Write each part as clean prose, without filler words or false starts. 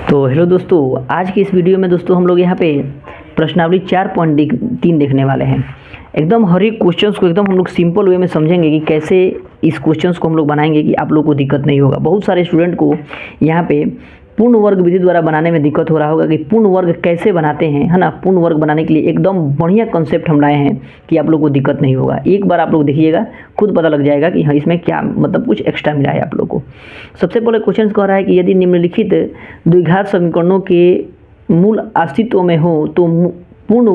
तो हेलो दोस्तों, आज की इस वीडियो में दोस्तों हम लोग यहाँ पे प्रश्नावली 4.3 देखने वाले हैं। एकदम हर एक क्वेश्चंस को एकदम हम लोग सिंपल वे में समझेंगे कि कैसे इस क्वेश्चंस को हम लोग बनाएंगे कि आप लोग को दिक्कत नहीं होगा। बहुत सारे स्टूडेंट को यहाँ पे पूर्ण वर्ग विधि द्वारा बनाने में दिक्कत हो रहा होगा कि पूर्ण वर्ग कैसे बनाते हैं, है ना। पूर्ण वर्ग बनाने के लिए एकदम बढ़िया कॉन्सेप्ट हम लाए हैं कि आप लोग को दिक्कत नहीं होगा। एक बार आप लोग देखिएगा, खुद पता लग जाएगा कि हाँ इसमें क्या मतलब कुछ एक्स्ट्रा मिला है आप लोग को। सबसे पहले क्वेश्चन कह रहा है कि यदि निम्नलिखित द्विघात समीकरणों के मूल अस्तित्व में हो तो पूर्ण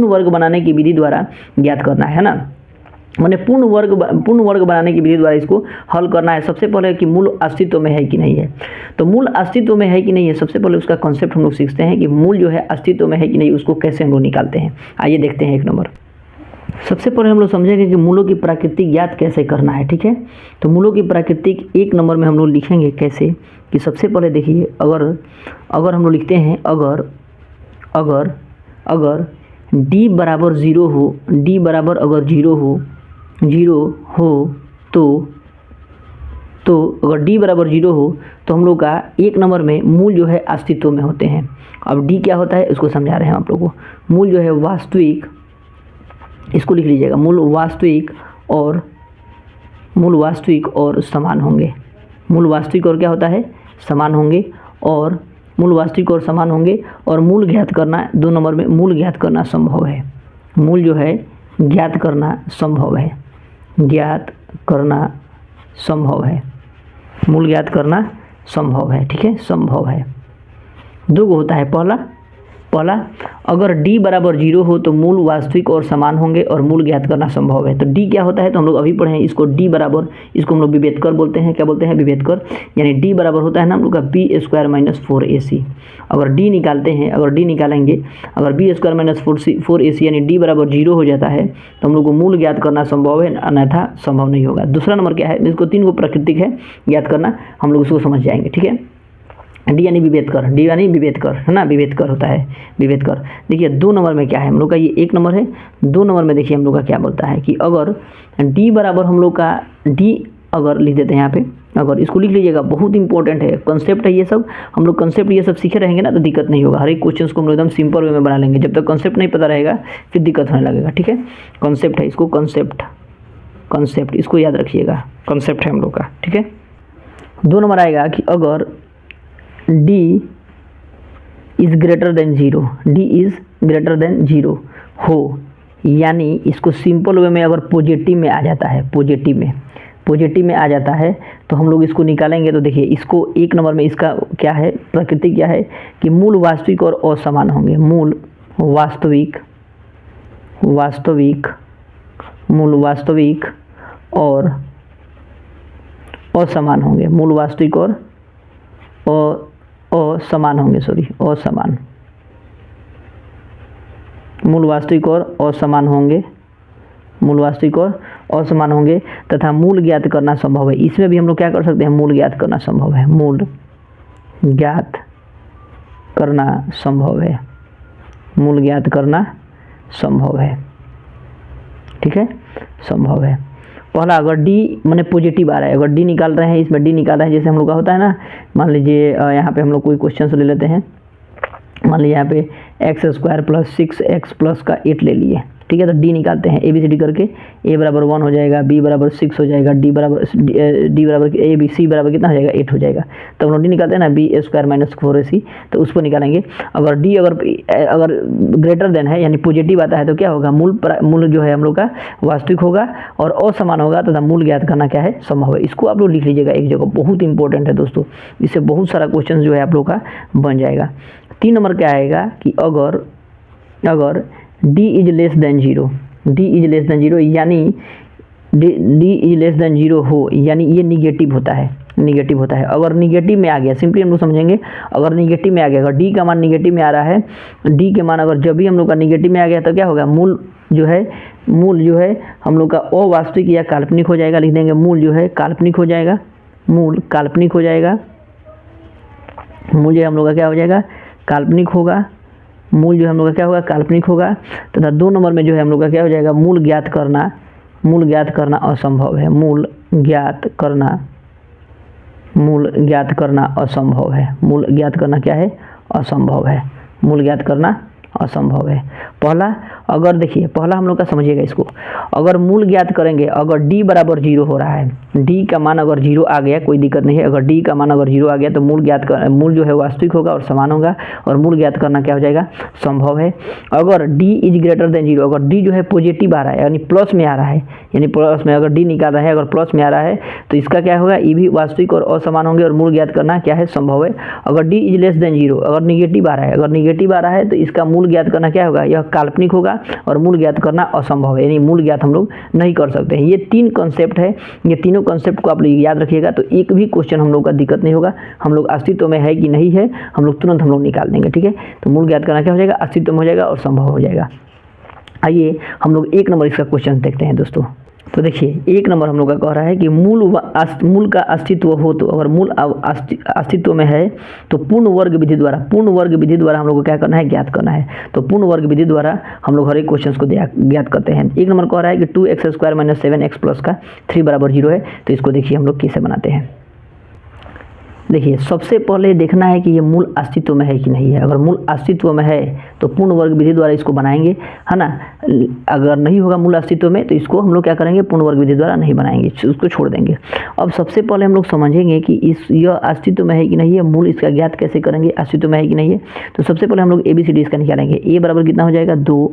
वर्ग बनाने की विधि द्वारा ज्ञात करना है ना। मैंने पूर्ण वर्ग बनाने की विधि द्वारा इसको हल करना है। सबसे पहले कि मूल अस्तित्व में है कि नहीं है। तो मूल अस्तित्व में है कि नहीं है, सबसे पहले उसका कॉन्सेप्ट हम लोग सीखते हैं कि मूल जो है अस्तित्व में है कि नहीं, उसको कैसे हम लोग निकालते हैं। आइए देखते हैं। एक नंबर, सबसे पहले हम लोग समझेंगे कि मूलों की प्रकृति ज्ञात कैसे करना है। ठीक है, तो मूलों की प्रकृति एक नंबर में हम लोग लिखेंगे कैसे कि सबसे पहले देखिए, अगर हम लोग लिखते हैं अगर d बराबर 0 हो, d बराबर अगर 0 हो तो अगर d बराबर 0 हो तो हम लोग का एक नंबर में मूल जो है अस्तित्व में होते हैं। अब d क्या होता है उसको समझा रहे हैं आप लोग को। मूल जो है वास्तविक, इसको लिख लीजिएगा, मूल वास्तविक और समान होंगे। मूल वास्तविक और क्या होता है, समान होंगे। और मूल वास्तविक और समान होंगे और मूल ज्ञात करना, दो नंबर में मूल ज्ञात करना संभव है। मूल जो है ज्ञात करना संभव है, मूल ज्ञात करना संभव है। ठीक है, संभव है। दो को होता है। पहला अगर d बराबर 0 हो तो मूल वास्तविक और समान होंगे और मूल ज्ञात करना संभव है। तो d क्या होता है, तो हम लोग अभी पढ़े हैं इसको। d बराबर, इसको हम लोग विभेदकर बोलते हैं। क्या बोलते हैं, विभेदकर। यानी d बराबर होता है ना हम लोग का b² - 4ac। अगर d निकालते हैं, अगर b² - 4ac यानी d बराबर 0 हो जाता है तो हम लोग को मूल ज्ञात करना संभव है, अन्यथा संभव नहीं होगा। दूसरा नंबर क्या है, इसको 3 को प्राकृतिक है ज्ञात करना, हम लोग उसको समझ जाएंगे। ठीक है, डी यानी विभेदकर, है ना, विभेदकर होता है, विभेदकर। देखिए 2 नंबर में क्या है हम लोग का, ये 1 नंबर है। 2 नंबर में देखिए हम लोग का क्या बोलता है कि अगर d बराबर हम लोग का d, अगर लिख देते हैं यहाँ पे, अगर इसको लिख लीजिएगा, बहुत इंपॉर्टेंट है, कॉन्सेप्ट है ये सब। हम लोग कॉन्सेप्ट ये सब सीखे रहेंगे ना तो दिक्कत नहीं होगा। हर एक क्वेश्चन को हम लोग एकदम सिंपल वे में बना लेंगे। जब तक कॉन्सेप्ट नहीं पता रहेगा फिर दिक्कत होने लगेगा। ठीक है, कॉन्सेप्ट है, इसको कॉन्सेप्ट इसको याद रखिएगा, कॉन्सेप्ट है हम लोग का। ठीक है, 2 नंबर आएगा कि अगर d इज़ ग्रेटर देन 0 हो, यानी इसको सिंपल वे में अगर पॉजिटिव में आ जाता है, पॉजिटिव में आ जाता है तो हम लोग इसको निकालेंगे। तो देखिए इसको 1 नंबर में इसका क्या है, प्रकृति क्या है कि मूल वास्तविक और असमान होंगे। मूल वास्तविक और असमान होंगे। मूल वास्तविक और असमान होंगे, असमान। मूल वास्तविक और असमान होंगे तथा मूल ज्ञात करना संभव है। इसमें भी हम लोग क्या कर सकते हैं, मूल ज्ञात करना संभव है। मूल ज्ञात करना संभव है। ठीक है, संभव है। पहला अगर d माने पॉजिटिव आ रहा है, अगर d निकाल रहे हैं, इसमें d निकाल रहे हैं, जैसे हम लोग का होता है ना, मान लीजिए यहाँ पे हम लोग कोई क्वेश्चन ले लेते हैं। मान लीजिए यहाँ पे x² + 6x + 8 ले लिए। ठीक है, तो d निकालते हैं, ABCD करके। a बराबर 1 हो जाएगा, b बराबर 6 हो जाएगा, c बराबर कितना हो जाएगा, 8 हो जाएगा। तो हम लोग d निकालते हैं ना, b² - 4ac, तो उसको निकालेंगे। अगर d अगर ग्रेटर देन है यानी पॉजिटिव आता है तो क्या होगा, मूल जो है हम लोग का वास्तविक होगा और असमान होगा तथा मूल ज्ञात करना क्या है, संभव है। इसको आप लोग लिख लीजिएगा एक जगह, बहुत इंपॉर्टेंट है दोस्तों। इससे बहुत सारा क्वेश्चन जो है आप लोग का बन जाएगा। 3 नंबर क्या आएगा कि अगर d इज लेस देन 0, यानी d इज लेस देन 0 हो, यानी ये निगेटिव होता है। अगर निगेटिव में आ गया, सिंपली हम लोग समझेंगे, अगर निगेटिव में आ गया, अगर d का मान निगेटिव में आ रहा है, d के मान अगर जब भी हम लोग का निगेटिव में आ गया तो क्या होगा, मूल जो है हम लोग का अवास्तविक या काल्पनिक हो जाएगा। लिख देंगे मूल जो है काल्पनिक हो जाएगा। मूल जो है हम लोग का क्या हो जाएगा, काल्पनिक होगा। मूल जो हम लोग का क्या होगा, काल्पनिक होगा। तथा 2 नंबर में जो है हम लोग का क्या हो जाएगा, मूल ज्ञात करना असंभव है। मूल ज्ञात करना मूल ज्ञात करना असंभव है। मूल ज्ञात करना क्या है? असंभव है। मूल ज्ञात करना असंभव है। पहला, अगर देखिए पहला हम लोग का समझिएगा इसको, अगर मूल ज्ञात करेंगे, अगर d बराबर 0 हो रहा है, d का मान अगर 0 आ गया कोई दिक्कत नहीं है, अगर d का मान अगर 0 आ गया तो मूल जो है वास्तविक होगा और समान होगा, और मूल ज्ञात करना क्या हो जाएगा? संभव है। अगर d इज ग्रेटर देन 0, अगर d जो है पॉजिटिव आ रहा है यानी प्लस में आ रहा है, यानी प्लस में अगर d निकाल रहा है अगर प्लस में आ रहा है तो इसका क्या होगा? ये भी वास्तविक और असमान होंगे और मूल ज्ञात करना क्या है? संभव है। अगर d इज लेस देन 0, अगर निगेटिव आ रहा है, अगर निगेटिव आ रहा है तो इसका मूल ज्ञात करना क्या होगा? यह काल्पनिक होगा और मूल ज्ञात करना असंभव है, यानी मूल ज्ञात हम लोग नहीं कर सकते हैं। ये 3 कॉन्सेप्ट है, ये तीनों कॉन्सेप्ट को आप लोग याद रखिएगा तो एक भी क्वेश्चन हम लोग का दिक्कत नहीं होगा। हम लोग अस्तित्व में है कि नहीं है हम लोग तुरंत हम लोग निकाल देंगे, ठीक है। तो मूल ज्ञात करना क्या हो जाएगा? अस्तित्व में हो जाएगा और संभव हो जाएगा। आइए हम लोग 1 नंबर इसका क्वेश्चन देखते हैं दोस्तों। तो देखिए 1 नंबर हम लोग का कह रहा है कि मूल का अस्तित्व हो तो, अगर मूल अस्तित्व में है तो पूर्ण वर्ग विधि द्वारा हम लोग को क्या करना है? ज्ञात करना है। तो पूर्ण वर्ग विधि द्वारा हम लोग हर एक क्वेश्चन को ज्ञात करते हैं। 1 नंबर कह रहा है कि 2x² - 7x प्लस का 3 बराबर 0 है। तो इसको देखिए हम लोग कैसे बनाते हैं। देखिए सबसे पहले देखना है कि ये मूल अस्तित्व में है कि नहीं है। अगर मूल अस्तित्व में है तो पूर्ण वर्ग विधि द्वारा इसको बनाएंगे, है ना। अगर नहीं होगा मूल अस्तित्व में तो इसको हम लोग क्या करेंगे? पूर्ण वर्ग विधि द्वारा नहीं बनाएंगे, उसको छोड़ देंगे। अब सबसे पहले हम लोग समझेंगे कि यह अस्तित्व में है कि नहीं है, मूल इसका ज्ञात कैसे करेंगे, अस्तित्व में है कि नहीं है। तो सबसे पहले हम लोग ABCD इसका निकालेंगे। A बराबर कितना हो जाएगा? 2,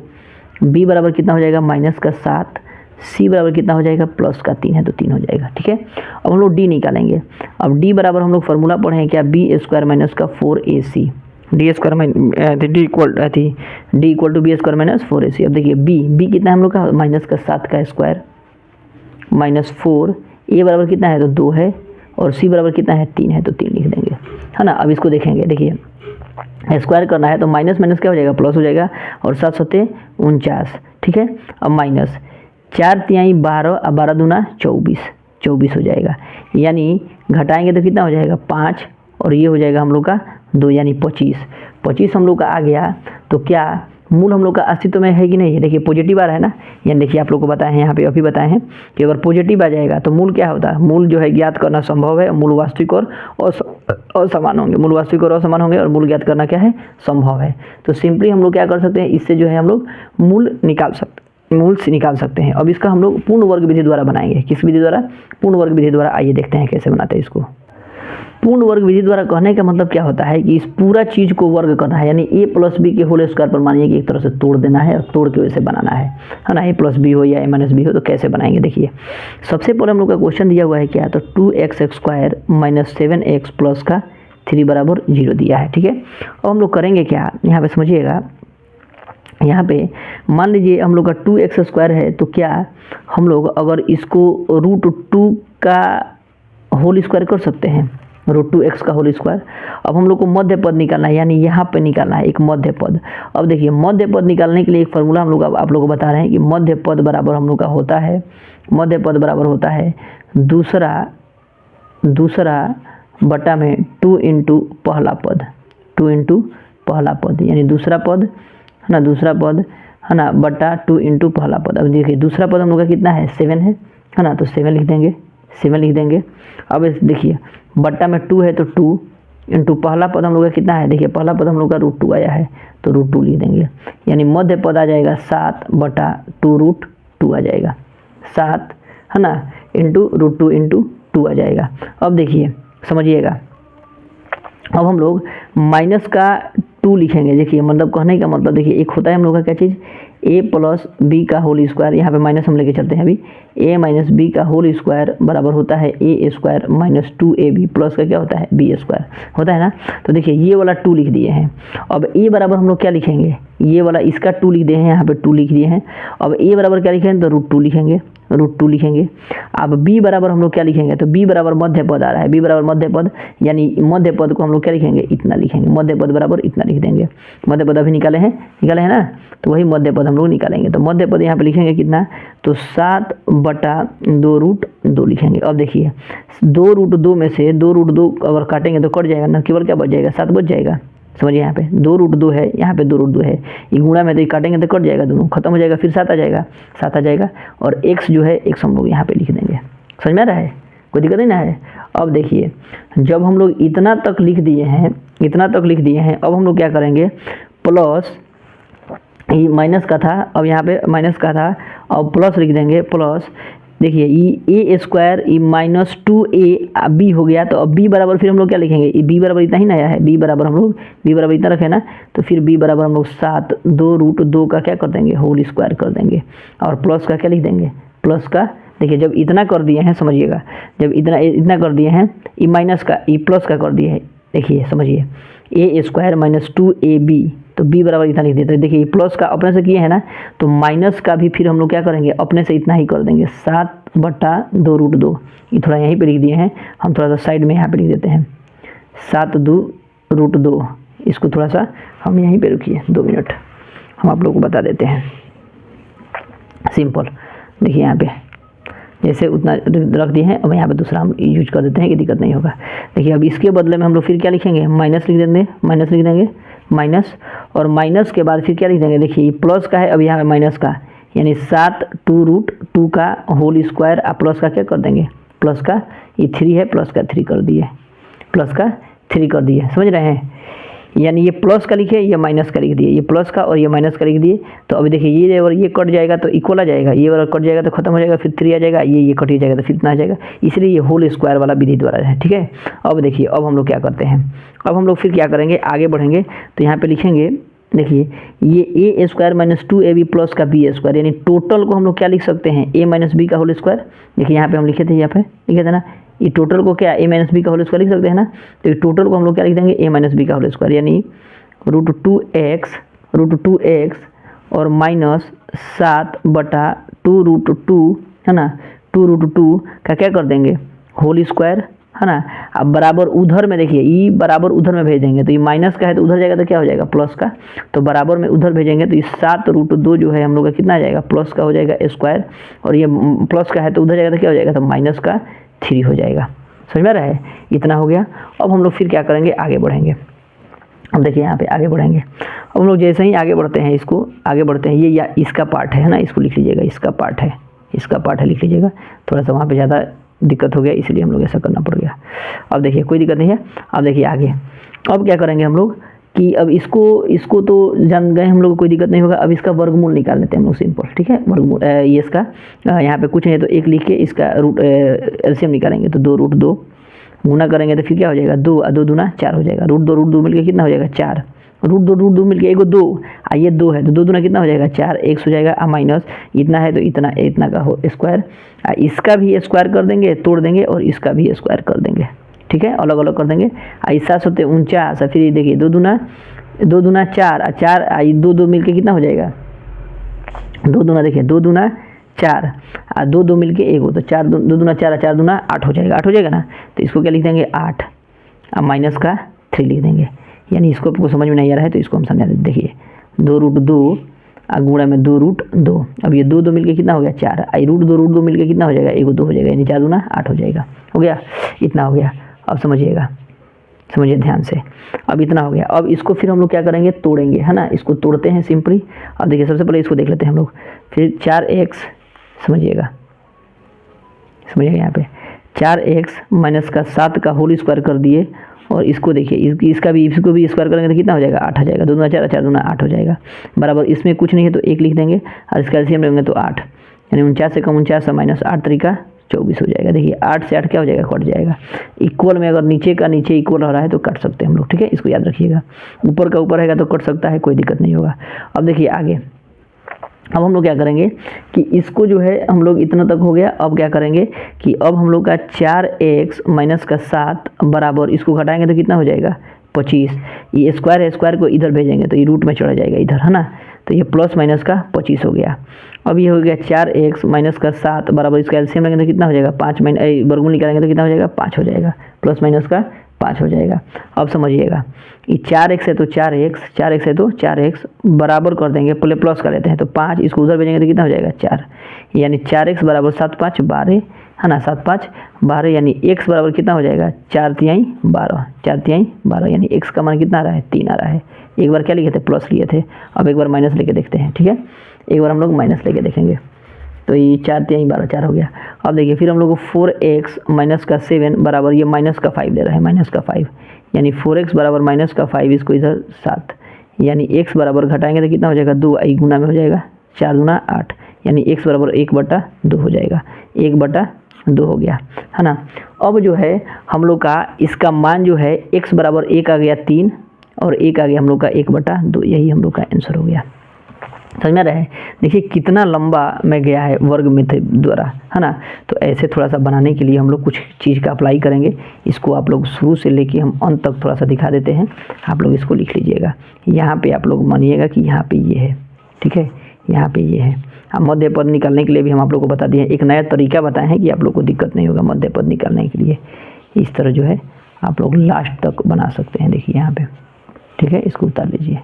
B बराबर कितना हो जाएगा? -7, C बराबर कितना हो जाएगा? +3 है तो 3 हो जाएगा, ठीक है। अब हम लोग D निकालेंगे। अब D बराबर हम लोग फार्मूला पढ़े हैं क्या? B² - 4AC, D equal to B² - 4AC। अब देखिए B कितना है हम लोग का? -7 का स्क्वायर -4, A बराबर कितना है? तो 2 है, और C बराबर कितना है? 3 है तो 3 लिख देंगे, है ना। अब इसको देखेंगे, देखिए स्क्वायर करना है तो माइनस माइनस क्या हो जाएगा? प्लस हो जाएगा, और 7 7 49, ठीक है। अब माइनस 4 तिहाई 12 और 12 दूना 24 हो जाएगा, यानी घटाएंगे तो कितना हो जाएगा? 5, और ये हो जाएगा हम लोग का 2 यानी 25 हम लोग का आ गया। तो क्या मूल हम लोग का अस्तित्व में है कि नहीं है? देखिए पॉजिटिव आ रहा है ना, यानी देखिए आप लोग को बताए हैं यहाँ पे अभी बताए हैं कि अगर पॉजिटिव आ जाएगा तो मूल क्या होता है? मूल जो है ज्ञात करना संभव है, मूल वास्तविक और असमान होंगे, मूल वास्तविक और असमान होंगे, और मूल ज्ञात करना क्या है? संभव है। तो सिंपली हम लोग क्या कर सकते हैं? इससे जो है हम लोग मूल से निकाल सकते हैं। अब इसका हम लोग पूर्ण वर्ग विधि द्वारा बनाएंगे। किस विधि द्वारा? पूर्ण वर्ग विधि द्वारा। आइए देखते हैं कैसे बनाते हैं इसको। पूर्ण वर्ग विधि द्वारा कहने का मतलब क्या होता है कि इस पूरा चीज़ को वर्ग करना है, यानी A + B के होल स्क्वायर पर मानिए कि एक तरह से तोड़ देना है और तोड़ के वैसे बनाना है ना। A + B हो या A - B हो तो कैसे बनाएंगे? देखिए सबसे पहले हम लोग का क्वेश्चन दिया हुआ है क्या? तो 2x² - 7x प्लस का 3 बराबर 0 दिया है, ठीक है। अब हम लोग करेंगे क्या? यहाँ पे समझिएगा, यहाँ पे मान लीजिए हम लोग का 2x² है, तो क्या हम लोग अगर इसको √2 का होल स्क्वायर कर सकते हैं, √2x का होल स्क्वायर। अब हम लोग को मध्य पद निकालना है, यानी यहाँ पे निकालना है एक मध्य पद। अब देखिए मध्य पद निकालने के लिए एक फार्मूला हम लोग आप लोगों को बता रहे हैं कि मध्य पद बराबर हम लोग का होता है, मध्य पद बराबर होता है दूसरा बटा में 2 × पहला पद, 2 × पहला पद, यानी दूसरा पद है ना, दूसरा पद है ना, बटा 2 × पहला पद। अब देखिए दूसरा पद हम लोग का कितना है? 7 है ना, तो 7 लिख देंगे। अब देखिए बट्टा में 2 है तो 2 × पहला पद हम लोग का कितना है? देखिए पहला पद हम लोग का √2 आया है तो √2 लिख देंगे, यानी मध्य पद आ जाएगा 7/2 √2 आ जाएगा, 7 है ना √2 × 2 आ जाएगा। अब देखिए समझिएगा, अब हम लोग माइनस का 2 लिखेंगे। देखिए मतलब कहने का मतलब देखिए एक होता है हम लोग का क्या चीज़? A + B का होल स्क्वायर, यहाँ पे माइनस हम लेके चलते हैं अभी, A - B का होल स्क्वायर बराबर होता है A² - 2AB प्लस का क्या होता है? B² होता है ना। तो देखिए ये वाला 2 लिख दिए हैं। अब A बराबर हम लोग क्या लिखेंगे? ये वाला इसका 2 लिख दिए हैं, यहाँ पे 2 लिख दिए हैं। अब A बराबर क्या लिखेंगे? तो √2 लिखेंगे। अब B बराबर हम लोग क्या लिखेंगे? तो B बराबर मध्य पद आ रहा है, B बराबर मध्य पद, यानी मध्य पद को हम लोग क्या लिखेंगे? इतना लिखेंगे, मध्य पद बराबर इतना लिख देंगे। मध्य पद अभी निकाले हैं ना, तो वही मध्य पद हम लोग निकालेंगे। तो मध्य पद यहाँ पे लिखेंगे कितना? तो 7/2 √2 लिखेंगे। अब देखिए 2 √2 में से 2 √2 अगर काटेंगे तो कट जाएगा ना, केवल क्या बच जाएगा? 7 बच जाएगा। समझिए यहाँ पे 2 √2 है, यहाँ पे 2 √2 है, ये गुणा में तो काटेंगे तो कट जाएगा, दोनों खत्म हो जाएगा, फिर 7 आ जाएगा, और x जो है x हम लोग यहाँ पे लिख देंगे। समझ में आ रहा है? कोई दिक्कत नहीं ना है। अब देखिए जब हम लोग इतना तक लिख दिए हैं, अब हम लोग क्या करेंगे, प्लस ये माइनस का था, अब यहाँ पे माइनस का था, अब प्लस लिख देंगे, प्लस देखिए ये ए square E minus 2a B हो गया। तो अब बी बराबर फिर हम लोग क्या लिखेंगे, ये बी बराबर इतना ही नया है, बी बराबर हम लोग बी बराबर इतना रखे ना, तो फिर बी बराबर हम लोग 7 2√2 का क्या कर देंगे, होल स्क्वायर कर देंगे, और प्लस का क्या लिख देंगे, प्लस का देखिए जब इतना कर दिए हैं, समझिएगा जब इतना कर दिए हैं, ई माइनस का ई प्लस का कर दिए हैं, देखिए समझिए ए स्क्वायर माइनस 2ab, तो b बराबर इतना लिख देते हैं। देखिए प्लस का अपने से किए हैं ना, तो माइनस का भी फिर हम लोग क्या करेंगे, अपने से इतना ही कर देंगे, 7/2√2। ये थोड़ा यहीं पे लिख दिए हैं, हम थोड़ा सा साइड में यहाँ पे लिख देते हैं 7/2√2। इसको थोड़ा सा हम यहीं पे रुकिए 2 मिनट, हम आप लोग को बता देते हैं सिंपल। देखिए यहाँ पे जैसे उतना रख दिए हैं, अब यहाँ पे दूसरा हम यूज कर देते हैं कि दिक्कत नहीं होगा। देखिए अब इसके बदले में हम लोग फिर क्या लिखेंगे, माइनस लिख देंगे, माइनस, और माइनस के बाद फिर क्या लिख देंगे, देखिए ये प्लस का है, अब यहाँ पे माइनस का, यानी 7/2√2 का होल स्क्वायर, आप प्लस का क्या कर देंगे, प्लस का ये 3 है, प्लस का 3 कर दिए, प्लस का 3 कर दिए, समझ रहे हैं। यानी ये प्लस का लिखे, ये माइनस का लिख दिए, ये प्लस का और ये माइनस का लिख दिए। तो अभी देखिए ये और ये कट जाएगा तो इक्वल आ जाएगा, ये वाला कट जाएगा तो खत्म हो जाएगा, फिर 3 आ जाएगा, ये कट जाएगा तो फिर इतना आ जाएगा, इसलिए ये होल स्क्वायर वाला विधि द्वारा है, ठीक है। अब देखिए अब हम लोग क्या करते हैं, अब हम लोग फिर क्या करेंगे, आगे बढ़ेंगे तो यहाँ पे लिखेंगे, देखिए ये ए स्क्वायर माइनस 2ab प्लस का बी स्क्वायर, यानी टोटल को हम लोग क्या लिख सकते हैं, ए माइनस बी का होल स्क्वायर। देखिए यहाँ पे हम लिखे थे, यहाँ पे लिखे थे ना, ये टोटल को क्या ए माइनस बी का होल स्क्वायर लिख सकते हैं ना, तो ये टोटल को हम लोग क्या लिख देंगे, ए माइनस बी का होल स्क्वायर, यानी √2x और माइनस 7/2√2 है ना, 2√2 का क्या कर देंगे, होल स्क्वायर है ना। अब बराबर उधर में देखिए, ये बराबर उधर में भेज देंगे, तो ये माइनस का है तो उधर जाएगा तो क्या हो जाएगा, प्लस का, तो बराबर में उधर भेजेंगे तो ये 7√2 जो है हम लोग का कितना आ जाएगा, प्लस का हो जाएगा स्क्वायर, और ये प्लस का है तो उधर जाएगा तो क्या हो जाएगा, तो माइनस का 3 हो जाएगा। समझ में रहा है, इतना हो गया। अब हम लोग फिर क्या करेंगे, आगे बढ़ेंगे। अब देखिए यहाँ पे आगे बढ़ेंगे, अब हम लोग जैसे ही आगे बढ़ते हैं, इसको आगे बढ़ते हैं, ये या इसका पार्ट है ना, इसको लिख लीजिएगा, इसका पार्ट है लिख लीजिएगा। थोड़ा सा वहाँ पे ज़्यादा दिक्कत हो गया, इसलिए हम लोग ऐसा करना पड़ गया। अब देखिए कोई दिक्कत नहीं है। अब देखिए आगे, अब क्या करेंगे हम लोग कि अब इसको तो जान गए हम लोग, कोई दिक्कत नहीं होगा। अब इसका वर्गमूल निकाल लेते हैं हम लोग, सिंपल, ठीक है। वर्गमूल ये इसका यहाँ पे कुछ नहीं है तो 1 लिख के इसका रूट एलसीएम निकालेंगे, तो 2√2 गुना करेंगे तो फिर क्या हो जाएगा, 2 और 2 दूना 4 हो जाएगा, √2 मिलके कितना हो जाएगा, 4, √2 मिलके एगो 2, ये 2 है तो 2 दूना कितना हो जाएगा, 4, x हो जाएगा, माइनस इतना है तो इतना का हो स्क्वायर, इसका भी स्क्वायर कर देंगे, तोड़ देंगे, और इसका भी स्क्वायर कर देंगे, ठीक है, अलग अलग कर देंगे। 7 होते 49, फिर देखिए 2 दूना 4, 4 2 मिलके कितना हो जाएगा, 2 दूना देखिए 2 दूना 4 और 2 मिलके 1 तो 4 2 दूना 4 4 दूना 8 हो जाएगा, 8 हो जाएगा ना। तो इसको क्या लिख देंगे, 8 और माइनस का 3 लिख देंगे। यानी इसको आपको समझ में नहीं आ रहा है तो इसको हम समझा देते। देखिए 2√2 और गुणा में 2√2, अब ये 2 मिलके कितना हो गया, 4, √2 मिलके कितना हो जाएगा, 1 2 हो जाएगा, यानी 4 दूना 8 हो जाएगा, हो गया, इतना हो गया। अब समझिए ध्यान से, अब इतना हो गया। अब इसको फिर हम लोग क्या करेंगे, तोड़ेंगे, है ना, इसको तोड़ते हैं सिंपली। अब देखिए सबसे पहले इसको देख लेते हैं हम लोग, फिर 4x, समझिएगा यहाँ पे 4x माइनस का 7 का होल स्क्वायर कर दिए, और इसको देखिए इसको भी स्क्वायर करेंगे तो कितना हो जाएगा, 8 आ जाएगा, 2 दूना 4 4 दूना 8 हो जाएगा, बराबर इसमें कुछ नहीं है तो 1 लिख देंगे, और इसका एलसीएम लेंगे तो 8, यानी 49 से कम 49 माइनस 8 तरीका 24 हो जाएगा। देखिए 8 से 8 क्या हो जाएगा, कट जाएगा। इक्वल में अगर नीचे का नीचे इक्वल हो रहा है तो काट सकते हैं हम लोग, ठीक है, इसको याद रखिएगा। ऊपर का ऊपर रहेगा तो कट सकता है, कोई दिक्कत नहीं होगा। अब देखिए आगे, अब हम लोग क्या करेंगे कि इसको जो है हम लोग इतना तक हो गया। अब क्या करेंगे कि अब हम लोग का 4x माइनस का 7 बराबर, इसको घटाएंगे तो कितना हो जाएगा, 25। ये स्क्वायर है, स्क्वायर को इधर भेजेंगे तो ये रूट में चला जाएगा इधर, है ना, तो ये प्लस माइनस का 25 हो गया। अब ये हो गया 4x माइनस का 7 बराबर, इसका एलसीएम लेंगे तो कितना हो जाएगा, 5 वर्गमूल निकालेंगे तो कितना हो जाएगा, 5 हो जाएगा, प्लस माइनस का 5 हो जाएगा। अब समझिएगा, ये 4x है तो 4x है तो 4x बराबर कर देंगे, पहले प्लस कर लेते हैं तो 5, इसको उधर भेजेंगे तो कितना हो जाएगा, 4, यानी 4x बराबर 7 5 12, है ना, 7 5 12, यानी x बराबर कितना हो जाएगा, 4 तिहाई 12, यानी x का मान कितना आ रहा है, 3 आ रहा है। एक बार क्या लिखे थे, प्लस लिए थे, अब एक बार माइनस लेके देखते हैं, ठीक है, एक बार हम लोग माइनस लेके देखेंगे। तो ये 4 3 12 4 हो गया। अब देखिए फिर हम लोग को 4x माइनस का 7 बराबर ये माइनस का 5 दे रहा है, माइनस का 5 यानी 4x बराबर माइनस का 5, इसको इधर 7 यानी x बराबर घटाएंगे तो कितना हो जाएगा 2 i गुना में हो जाएगा 4 दूना 8 यानी x बराबर 1/2 हो जाएगा, 1/2 हो गया है ना। अब जो है हम लोग का इसका मान जो है x बराबर 1 आ गया 3 और 1 आ गया हम लोग का 1/2, यही हम लोग का आंसर हो गया। समझ में रहे, देखिए कितना लंबा में गया है वर्ग मेथड द्वारा, है ना। तो ऐसे थोड़ा सा बनाने के लिए हम लोग कुछ चीज़ का अप्लाई करेंगे। इसको आप लोग शुरू से लेके हम अंत तक थोड़ा सा दिखा देते हैं, आप लोग इसको लिख लीजिएगा। यहाँ पे आप लोग मानिएगा कि यहाँ पे ये है, ठीक है, यहाँ पे ये है। हम मध्य पद निकालने के लिए भी हम आप लोग को बता दिए, एक नया तरीका बताए हैं कि आप लोग को दिक्कत नहीं होगा मध्य पद निकालने के लिए। इस तरह जो है आप लोग लास्ट तक बना सकते हैं, देखिए यहाँ पे, ठीक है। इसको उतार लीजिए,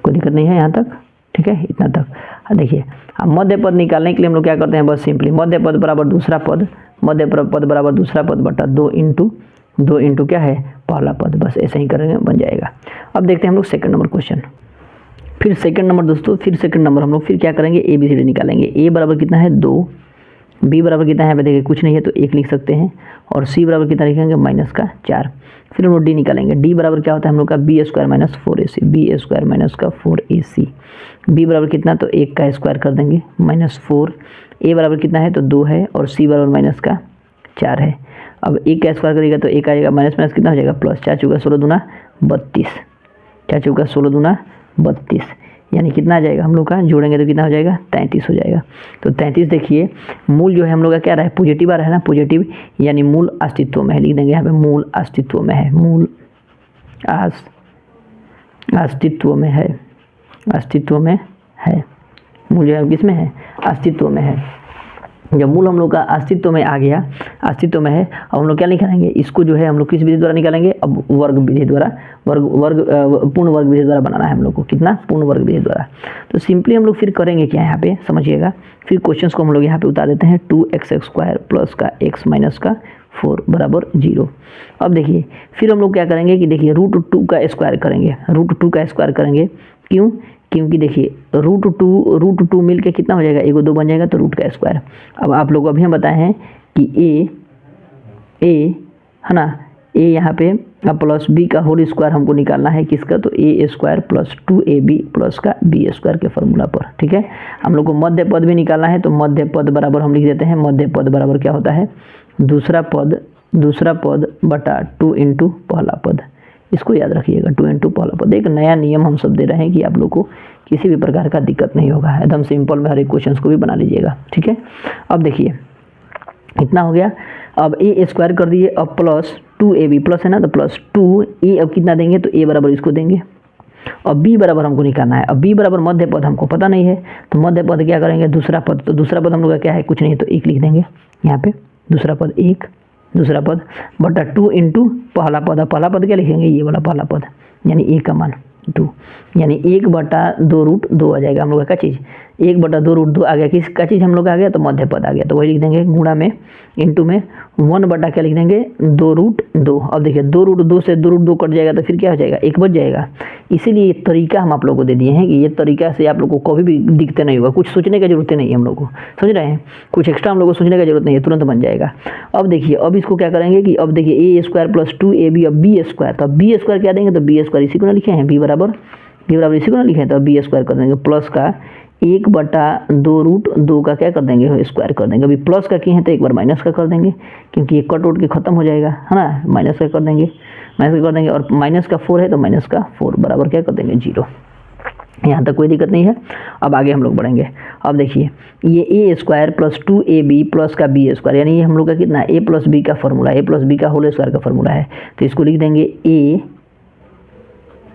कोई दिक्कत नहीं है यहाँ तक, ठीक है, इतना तक। देखिए अब मध्य पद निकालने के लिए हम लोग क्या करते हैं, बस सिंपली मध्य पद बराबर दूसरा पद, मध्य पद बराबर दूसरा पद बटा 2 इंटू क्या है पहला पद, बस ऐसे ही करेंगे बन जाएगा। अब देखते हैं हम लोग सेकंड नंबर क्वेश्चन। फिर सेकंड नंबर दोस्तों, फिर सेकंड नंबर हम लोग फिर क्या करेंगे, ABCD निकालेंगे। A बराबर कितना है 2, B बराबर कितना है, देखिए कुछ नहीं है तो 1 लिख सकते हैं, और C बराबर कितना लिखेंगे माइनस का 4। फिर हम लोग D निकालेंगे। D बराबर क्या होता है हम लोग का B² minus 4AC, B² minus का 4AC। B बराबर कितना, तो 1 का स्क्वायर कर देंगे माइनस 4। A बराबर कितना है तो 2 है, और C बराबर माइनस का 4 है। अब 1 का स्क्वायर करेगा तो 1 आएगा, माइनस माइनस कितना हो जाएगा प्लस, 4 चौका 16 दूना 32, 4 चौका 16 दूना 32 यानी कितना आ जाएगा हम लोग का, जोड़ेंगे तो कितना हो जाएगा 33 हो जाएगा। तो 33 देखिए मूल जो है हम लोग का क्या रहा है, पॉजिटिव आ रहा है ना, पॉजिटिव यानी मूल अस्तित्व में है, लिख देंगे यहाँ पे मूल अस्तित्व में है, मूल अस्तित्व में है, अस्तित्व में है, मूल जो है किस में है, अस्तित्व में है। जब मूल हम लोग का अस्तित्व में आ गया, अस्तित्व में है, अब हम लोग क्या निकालेंगे, इसको जो है हम लोग किस विधि द्वारा निकालेंगे, अब वर्ग विधि द्वारा, पूर्ण वर्ग विधि द्वारा बनाना है हम लोग को, कितना पूर्ण वर्ग विधि द्वारा। तो सिंपली हम लोग फिर करेंगे क्या, यहाँ पे समझिएगा, फिर क्वेश्चंस को हम लोग यहाँ पे उतार देते हैं। 2x² प्लस का x माइनस का 4 बराबर 0। अब देखिए फिर हम लोग क्या करेंगे कि देखिए √2 का स्क्वायर करेंगे, √2 का स्क्वायर करेंगे, क्यों, क्योंकि देखिए √2 मिल के कितना हो जाएगा, 1 2 बन जाएगा, तो रूट का स्क्वायर। अब आप लोग अभी हम बताए हैं कि a है ना, a यहाँ पे प्लस b का होल स्क्वायर हमको निकालना है, किसका, तो a² प्लस 2ab प्लस का b² के फॉर्मूला पर, ठीक है। हम लोग को मध्य पद भी निकालना है, तो मध्य पद बराबर हम लिख देते हैं, मध्य पद बराबर क्या होता है, दूसरा पद बटा 2 इंटू पहला पद। इसको याद रखिएगा, 2 इंटू पहला पद। एक नया नियम हम सब दे रहे हैं कि आप लोग को किसी भी प्रकार का दिक्कत नहीं होगा, एकदम सिंपल में हर एक क्वेश्चन को भी बना लीजिएगा, ठीक है। अब देखिए इतना हो गया, अब a² कर दिए, अब प्लस 2ab प्लस है ना, तो प्लस 2a, अब कितना देंगे, तो a बराबर इसको देंगे, और b बराबर हमको निकालना है। अब b बराबर मध्य पद हमको पता नहीं है, तो मध्य पद क्या करेंगे, दूसरा पद, तो दूसरा पद हम लोग का क्या है, कुछ नहीं है, तो 1 लिख देंगे यहाँ पे, दूसरा पद 1, दूसरा पद बटा 2 इंटू पहला पद। पहला पद क्या लिखेंगे, ये वाला पहला पद, यानी a का मान 2, यानी 1/2 आ जाएगा हम लोग का चीज़, 1/2 आ गया, किस का चीज़ हम लोग आ गया, तो मध्य पद आ गया, तो वही लिख देंगे गुणा में, इंटू में 1 बटा क्या लिख देंगे 2√2। अब देखिए 2√2 से 2√2 कट जाएगा, तो फिर क्या हो जाएगा, 1 बच जाएगा। इसीलिए ये तरीका हम आप लोगों को दे दिए हैं कि ये तरीका से आप लोग को कभी भी दिक्कत नहीं होगा, कुछ सोचने की जरूरत नहीं है हम लोग को, समझ रहे हैं, कुछ एक्स्ट्रा हम लोग को सोचने की जरूरत नहीं है, तुरंत बन जाएगा। अब देखिए अब इसको क्या करेंगे कि अब देखिए a² प्लस 2ab, अब b², तो अब b² क्या देंगे, तो b² इसी को ना लिखे हैं, b बराबर इसी को ना लिखे हैं, तो b² कर देंगे, प्लस का 1/2√2 का क्या कर देंगे, स्क्वायर कर देंगे। अभी प्लस का किए हैं तो एक बार माइनस का कर देंगे, क्योंकि ये कट उट के खत्म हो जाएगा, है ना, माइनस का कर देंगे, और माइनस का 4 है तो माइनस का 4 बराबर क्या कर देंगे 0। यहाँ तक कोई दिक्कत नहीं है। अब आगे हम लोग बढ़ेंगे। अब देखिए ये a² प्लस 2ab प्लस का b², यानी ये हम लोग का कितना, a प्लस b का फॉर्मूला, a प्लस b का होल स्क्वायर का फॉर्मूला है, तो इसको लिख देंगे a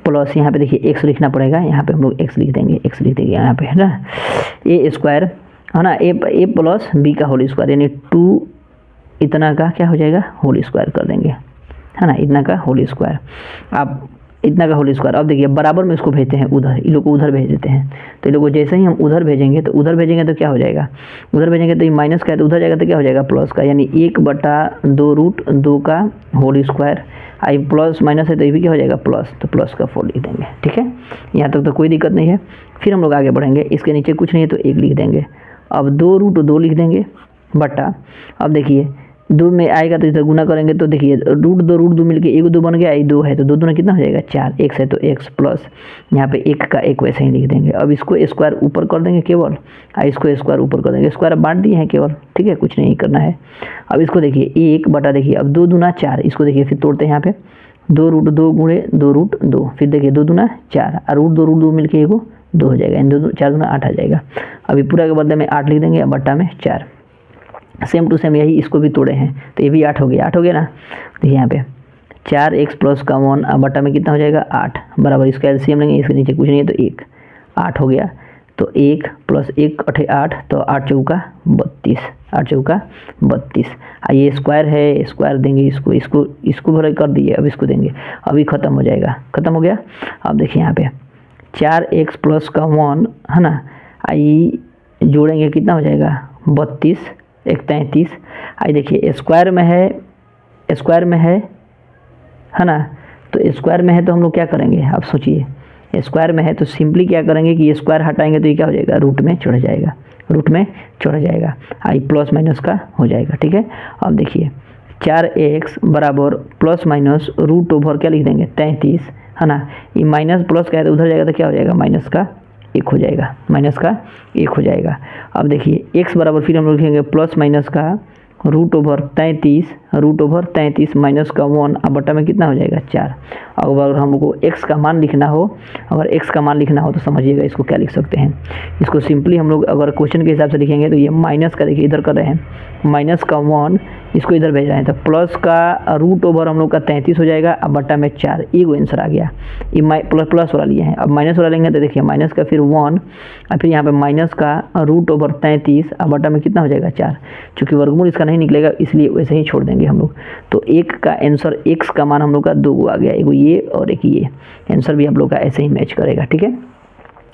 प्लस, यहाँ पे देखिए x लिखना पड़ेगा, यहाँ पे हम लोग x लिख देंगे, यहाँ पे, है ना, a² है ना, a प्लस b का होल स्क्वायर, यानी 2 इतना का क्या हो जाएगा होल स्क्वायर कर देंगे, है ना, इतना का होल स्क्वायर। आप इतना का होल स्क्वायर। अब देखिए बराबर में इसको भेजते हैं उधर, इन लोग को उधर भेज देते हैं। तो इन लोग को जैसे ही हम उधर भेजेंगे तो क्या हो जाएगा, उधर भेजेंगे तो ये माइनस का है तो उधर जाएगा तो क्या हो जाएगा प्लस का, यानी 1/2√2 का होल स्क्वायर। आई प्लस माइनस है तो ये भी क्या हो जाएगा प्लस, तो प्लस का 4 लिख देंगे। ठीक है, यहाँ तक तो कोई दिक्कत नहीं है। फिर हम लोग आगे बढ़ेंगे, इसके नीचे कुछ नहीं है तो 1 लिख देंगे। अब 2√2 लिख देंगे बटा, अब देखिए 2 में आएगा तो इधर गुना करेंगे तो देखिए √2 मिलके 1 2 बन गया, 2 है तो 2 दूना कितना हो जाएगा 4, x है तो x प्लस यहाँ पे 1 का 1 वैसे ही लिख देंगे। अब इसको स्क्वायर ऊपर कर देंगे केवल, इसको स्क्वायर ऊपर कर देंगे, स्क्वायर बांट दिए हैं केवल। ठीक है, कुछ नहीं करना है। अब इसको देखिए 1 बटा, देखिए अब 2 दूना 4, इसको देखिए फिर तोड़ते हैं यहाँ पे 2√2 गुणे 2√2, फिर देखिए 2 दूना 4 और √2 मिलके 2 हो जाएगा, 4 दूना 8 आ जाएगा। अभी पूरा के बदले में 8 लिख देंगे, बट्टा में 4। सेम टू सेम यही इसको भी तोड़े हैं तो ये भी 8 हो गया, 8 हो गया ना। देखिए यहाँ पे 4x प्लस का 1 अब बट्टा में कितना हो जाएगा 8 बराबर, इसका एलसीएम लेंगे, इसके नीचे कुछ नहीं है तो 1, 8 हो गया। तो 1 प्लस 1 8 8, तो 8 चौका 32, 8 चौका 32। ये स्क्वायर है, स्क्वायर देंगे इसको भरे कर दिए, अब इसको देंगे, अभी ख़त्म हो जाएगा, ख़त्म हो गया। अब देखिए यहाँ पे 4x प्लस का 1 है ना, आई जोड़ेंगे कितना हो जाएगा 32, 1 33। आई देखिए स्क्वायर में है ना, तो स्क्वायर में है तो हम लोग क्या करेंगे, आप सोचिए स्क्वायर में है तो सिंपली क्या करेंगे कि ये स्क्वायर हटाएंगे तो ये क्या हो जाएगा रूट में चढ़ जाएगा, आई प्लस माइनस का हो जाएगा। ठीक है, अब देखिए 4x बराबर प्लस माइनस रूट ओवर क्या लिख देंगे 33 है ना, ये माइनस प्लस का है तो उधर जाएगा तो क्या हो जाएगा माइनस का 1 हो जाएगा, अब देखिए x बराबर फिर हम लोग लिखेंगे प्लस माइनस का रूट ओवर 33 माइनस का 1 अब बटा में कितना हो जाएगा 4। अब अगर हमको x का मान लिखना हो, तो समझिएगा इसको क्या लिख सकते हैं, इसको सिंपली हम लोग अगर क्वेश्चन के हिसाब से लिखेंगे तो ये माइनस का, देखिए इधर कर रहे हैं माइनस का 1, इसको इधर भेज रहे हैं तो प्लस का रूट ओवर हम लोग का 33 हो जाएगा, अब बटा में 4, ये आंसर आ गया। ये प्लस वाला लिए हैं, अब माइनस वाला लेंगे तो देखिए माइनस का फिर 1 और फिर यहाँ पे माइनस का रूट ओवर 33 अब बटा में कितना हो जाएगा 4। चूँकि वर्गमूल इसका नहीं निकलेगा इसलिए वैसे ही छोड़ देंगे हम लोग। तो 1 का आंसर x का मान हम लोग का 2 आ गया, एक ये और एक ये, आंसर भी आप लोग का ऐसे ही मैच करेगा। ठीक है,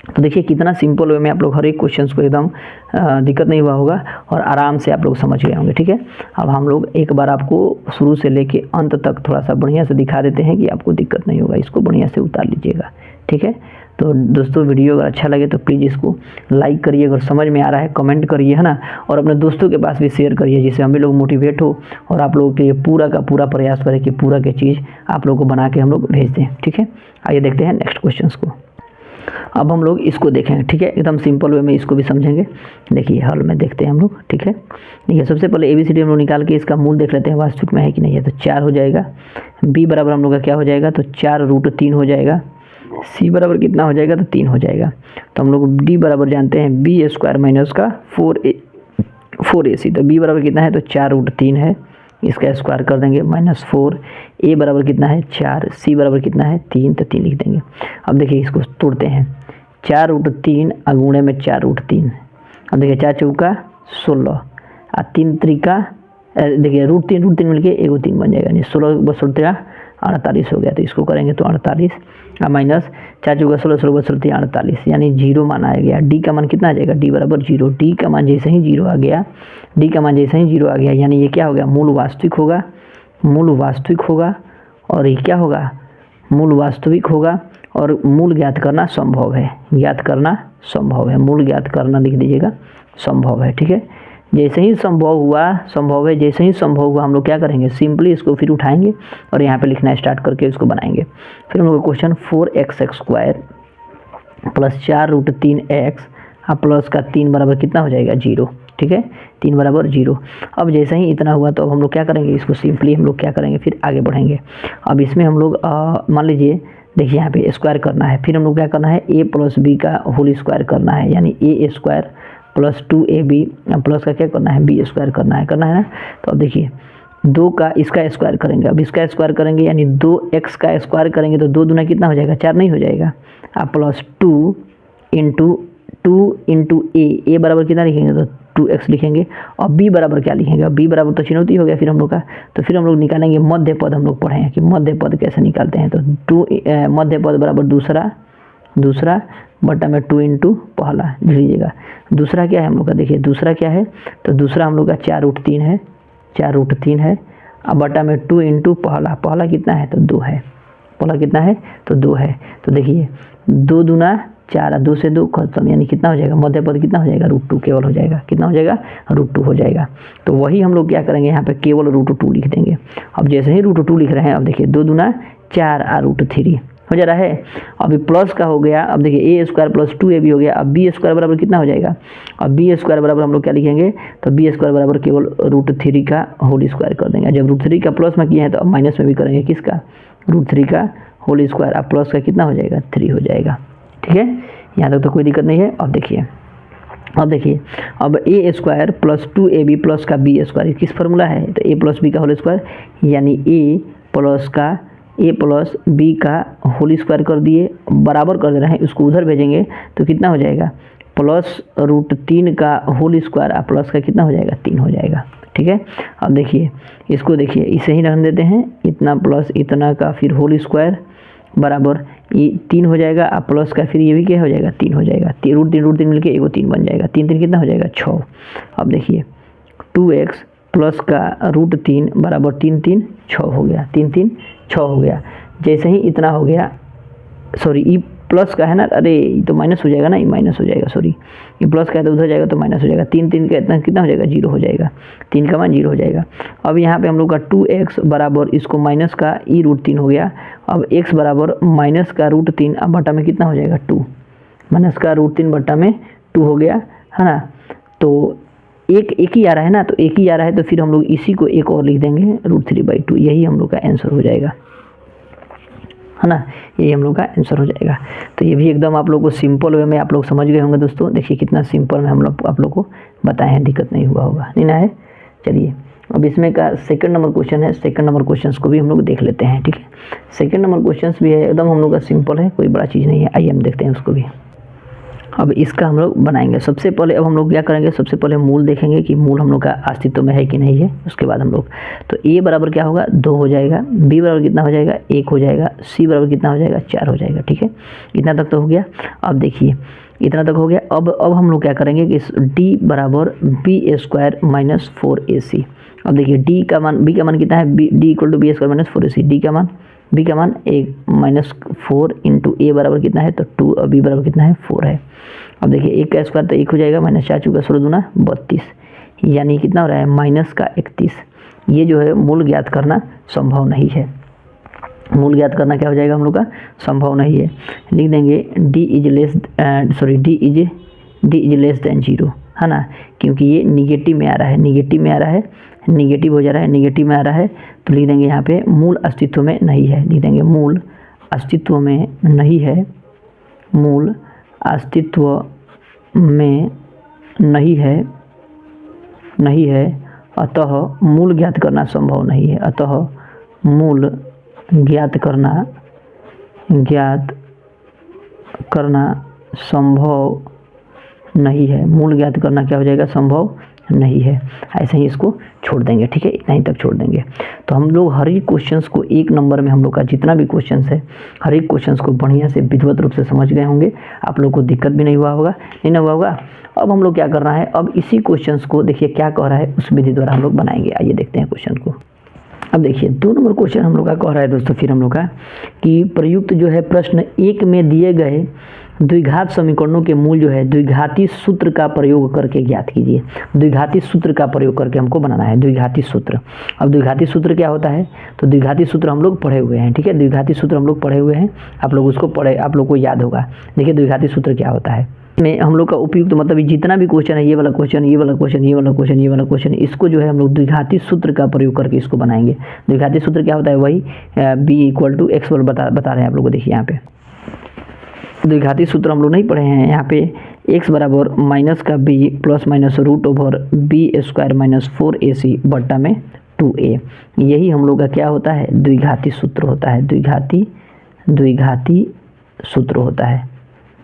तो देखिए कितना सिंपल वे में आप लोग हर एक क्वेश्चन को एकदम दिक्कत नहीं हुआ होगा और आराम से आप लोग समझ गए होंगे। ठीक है, अब हम लोग एक बार आपको शुरू से लेके अंत तक थोड़ा सा बढ़िया से दिखा देते हैं कि आपको दिक्कत नहीं होगा, इसको बढ़िया से उतार लीजिएगा। ठीक है, तो दोस्तों वीडियो अगर अच्छा लगे तो प्लीज़ इसको लाइक करिए, अगर समझ में आ रहा है कमेंट करिए है ना, और अपने दोस्तों के पास भी शेयर करिए जिससे हम भी लोग मोटिवेट हो और आप लोगों के लिए पूरा का पूरा प्रयास करें कि पूरा की चीज़ आप लोगों को बना के हम लोग भेज दें। ठीक है, आइए देखते हैं नेक्स्ट क्वेश्चन को। अब हम लोग इसको देखेंगे। ठीक है, एकदम सिंपल वे में इसको भी समझेंगे। देखिए हल में देखते हैं हम लोग। ठीक है, देखिए सबसे पहले ABCD हम लोग निकाल के इसका मूल देख लेते हैं वास्तविक में है कि नहीं है। तो 4 हो जाएगा, B बराबर हम लोग का क्या हो जाएगा, तो 4√3 हो जाएगा, C बराबर कितना हो जाएगा, तो 3 हो जाएगा। तो हम लोग D बराबर जानते हैं B² माइनस का 4AC, तो B बराबर कितना है, तो 4√3 है, इसका स्क्वायर कर देंगे -4, A बराबर कितना है 4, C बराबर कितना है 3, तो 3 लिख देंगे। अब देखिए इसको तोड़ते हैं, 4√3 अगुणे में 4√3, अब देखिए 4 चौका 16 और 3 त्रिका, देखिए √3 मिलके 1 3 बन जाएगा, यानी 16 48 हो गया। तो इसको करेंगे तो 48 और माइनस 4 चौका 16 48, यानी 0 मान आ गया। D का मान कितना आ जाएगा, D बराबर 0। D का मान जैसे ही 0 आ गया, यानी ये क्या हो गया, मूल वास्तविक होगा और ये क्या होगा, मूल वास्तविक होगा और मूल ज्ञात करना संभव है, मूल ज्ञात करना लिख दीजिएगा संभव है। ठीक है, जैसे ही संभव हुआ हम लोग क्या करेंगे, सिंपली इसको फिर उठाएंगे और यहाँ पे लिखना स्टार्ट करके इसको बनाएंगे। फिर हम लोग क्वेश्चन 4x² प्लस 4√3x और प्लस का 3 बराबर कितना हो जाएगा 0। ठीक है, 3 बराबर 0। अब जैसे ही इतना हुआ तो अब हम लोग क्या करेंगे, इसको सिंपली हम लोग क्या करेंगे, फिर आगे बढ़ेंगे। अब इसमें हम लोग मान लीजिए देखिए यहाँ पे स्क्वायर करना है, फिर हम लोग क्या करना है, a प्लस b का होल स्क्वायर करना है, यानी a² प्लस 2ab प्लस का क्या करना है, b² करना है ना। तो अब देखिए 2 का इसका स्क्वायर करेंगे, अब इसका स्क्वायर करेंगे यानी 2x का स्क्वायर करेंगे तो 2 दूना कितना हो जाएगा 4 नहीं हो जाएगा, प्लस 2 इंटू a बराबर कितना लिखेंगे, तो 2x लिखेंगे और b बराबर क्या लिखेंगे, अब b बराबर तो चिन्होती हो गया फिर हम लोग का, तो फिर हम लोग निकालेंगे मध्य पद। हम लोग पढ़े हैं कि मध्य पद कैसे निकालते हैं, तो मध्य पद बराबर दूसरा बटा में 2 इंटू पहला लिख लीजिएगा। दूसरा क्या है हम लोग का, देखिए दूसरा क्या है, तो दूसरा हम लोग का 4√3 है, 4√3 है, अब बटा में 2 इंटू पहला कितना है, तो 2 है, पहला कितना है, तो 2 है। तो देखिए 2 दूना 4, 2 से 2 खत्म, यानी कितना हो जाएगा, मध्य पद कितना हो जाएगा, √2 केवल हो जाएगा, कितना हो जाएगा, √2 हो जाएगा। तो वही हम लोग क्या करेंगे, यहाँ पे केवल √2 लिख देंगे। अब जैसे ही √2 लिख रहे हैं, अब देखिए 2 दूना 4 और √3 हो जा रहा है। अभी प्लस का हो गया, अब देखिए a² प्लस 2ab हो गया। अब b² बराबर कितना हो जाएगा, अब b² बराबर हम लोग क्या लिखेंगे, तो b² बराबर केवल √3 का होल स्क्वायर कर देंगे। जब √3 का प्लस में किए हैं तो अब माइनस में भी करेंगे, किसका, √3 का होल स्क्वायर। अब प्लस का कितना हो जाएगा, 3 हो जाएगा। ठीक है, यहाँ तक तो कोई दिक्कत नहीं है। अब देखिए अब a² प्लस 2ab प्लस का b², किस फॉर्मूला है, तो a प्लस b का होल स्क्वायर, यानी a प्लस b का होल स्क्वायर कर दिए, बराबर कर दे रहे हैं, उसको उधर भेजेंगे तो कितना हो जाएगा, प्लस √3 का होल स्क्वायर और प्लस का कितना हो जाएगा, 3 हो जाएगा। ठीक है, अब देखिए इसको, देखिए इसे ही रख देते हैं, इतना प्लस इतना का फिर होल स्क्वायर बराबर ये 3 हो जाएगा, और प्लस का फिर ये भी क्या हो जाएगा, 3 हो जाएगा। √3 मिलके एगो 3 बन जाएगा, 3 कितना हो जाएगा, 6। अब देखिए 2x प्लस का √3 बराबर 3 6 हो गया, 3 6 हो गया। जैसे ही इतना हो गया, सॉरी ये प्लस का है ना, अरे ये तो माइनस हो जाएगा ना, ये माइनस हो जाएगा, सॉरी ये प्लस का है तो उधर जाएगा तो माइनस हो जाएगा। 3 का इतना कितना हो जाएगा, 0 हो जाएगा, 3 का मान 0 हो जाएगा। अब यहाँ पे हम लोग का 2x बराबर इसको माइनस का e√3 हो गया। अब x बराबर माइनस का √3 अब बटा में कितना हो जाएगा, 2, माइनस का √3 बटा में 2 हो गया, है ना। तो एक ही आ रहा है ना, तो एक ही आ रहा है, तो फिर हम लोग इसी को एक और लिख देंगे √3/2, यही हम लोग का आंसर हो जाएगा, है ना, यही हम लोग का आंसर हो जाएगा। तो ये भी एकदम आप लोग को सिंपल वे में आप लोग समझ गए होंगे दोस्तों। देखिए कितना सिंपल में हम लोग आप लोग को बताए हैं, दिक्कत नहीं हुआ होगा, नहीं ना है। चलिए अब इसमें का सेकंड नंबर क्वेश्चन है, सेकंड नंबर क्वेश्चन को भी हम लोग देख लेते हैं। ठीक है, सेकंड नंबर क्वेश्चन भी है एकदम हम लोग का सिंपल है, कोई बड़ा चीज़ नहीं है। आइए हम देखते हैं उसको भी। अब इसका हम लोग बनाएंगे। सबसे पहले अब हम लोग क्या करेंगे, सबसे पहले मूल देखेंगे कि मूल हम लोग का अस्तित्व में है कि नहीं है। उसके बाद हम लोग तो a बराबर क्या होगा, 2 हो जाएगा, b बराबर कितना हो जाएगा, 1 हो जाएगा, c बराबर कितना हो जाएगा, 4 हो जाएगा। ठीक है, इतना तक तो हो गया। अब देखिए इतना तक हो गया। अब हम लोग क्या करेंगे कि d बराबर b² माइनस 4ac। अब देखिए b का मान कितना है, d = b² minus 4ac। b का मान 1 माइनस 4 इंटू a बराबर कितना है, तो 2 और b बराबर कितना है, 4 है। अब देखिए 1 का स्क्वायर तो 1 हो जाएगा, माइनस 4 चुका 16 दूना 32, यानी कितना हो रहा है, माइनस का 31। ये जो है मूल ज्ञात करना संभव नहीं है। मूल ज्ञात करना क्या हो जाएगा हम लोग का, संभव नहीं है। लिख देंगे d इज लेस देन 0, है ना, क्योंकि ये निगेटिव में आ रहा है, निगेटिव हो जा रहा है, निगेटिव में आ रहा है। तो लिख देंगे यहाँ पे मूल अस्तित्व में नहीं है, लिख देंगे मूल अस्तित्व में नहीं है, मूल अस्तित्व में नहीं है, अतः मूल ज्ञात करना संभव नहीं है, अतः मूल ज्ञात करना संभव नहीं है। मूल ज्ञात करना क्या हो जाएगा, संभव नहीं है। ऐसे ही इसको छोड़ देंगे। ठीक है, इतना ही तक छोड़ देंगे। तो हम लोग हर एक क्वेश्चंस को एक नंबर में, हम लोग का जितना भी क्वेश्चंस है हर एक क्वेश्चंस को बढ़िया से विधिवत रूप से समझ गए होंगे। आप लोग को दिक्कत भी नहीं हुआ होगा। अब हम लोग क्या करना है, अब इसी क्वेश्चंस को देखिए क्या कह रहा है, उस विधि द्वारा हम लोग बनाएंगे। आइए देखते हैं क्वेश्चन को। अब देखिए 2 नंबर क्वेश्चन हम लोग का कह रहा है दोस्तों, फिर हम लोग का कि प्रयुक्त जो है प्रश्न 1 में दिए गए द्विघात समीकरणों के मूल जो है द्विघाती सूत्र का प्रयोग करके ज्ञात कीजिए। द्विघाती सूत्र का प्रयोग करके हमको बनाना है द्विघाती सूत्र। अब द्विघाती सूत्र क्या होता है, तो द्विघाती सूत्र हम लोग पढ़े हुए हैं। ठीक है, द्विघाती सूत्र हम लोग पढ़े हुए हैं, आप लोग उसको पढ़े, आप लोग को याद होगा। देखिए द्विघाती सूत्र क्या होता है, में हम लोग का उपयुक्त मतलब जितना भी क्वेश्चन है, ये वाला क्वेश्चन, इसको जो है हम लोग द्विघाती सूत्र का प्रयोग करके इसको बनाएंगे। द्विघाती सूत्र क्या होता है, वही b = x बता रहे हैं आप लोग को। देखिए यहाँ पे द्विघाती सूत्र हम लोग नहीं पढ़े हैं। यहाँ पे x बराबर माइनस का b plus minus √b² minus 4ac बट्टा में 2a, यही हम लोग का क्या होता है, द्विघाती सूत्र होता है। द्विघाती सूत्र होता है।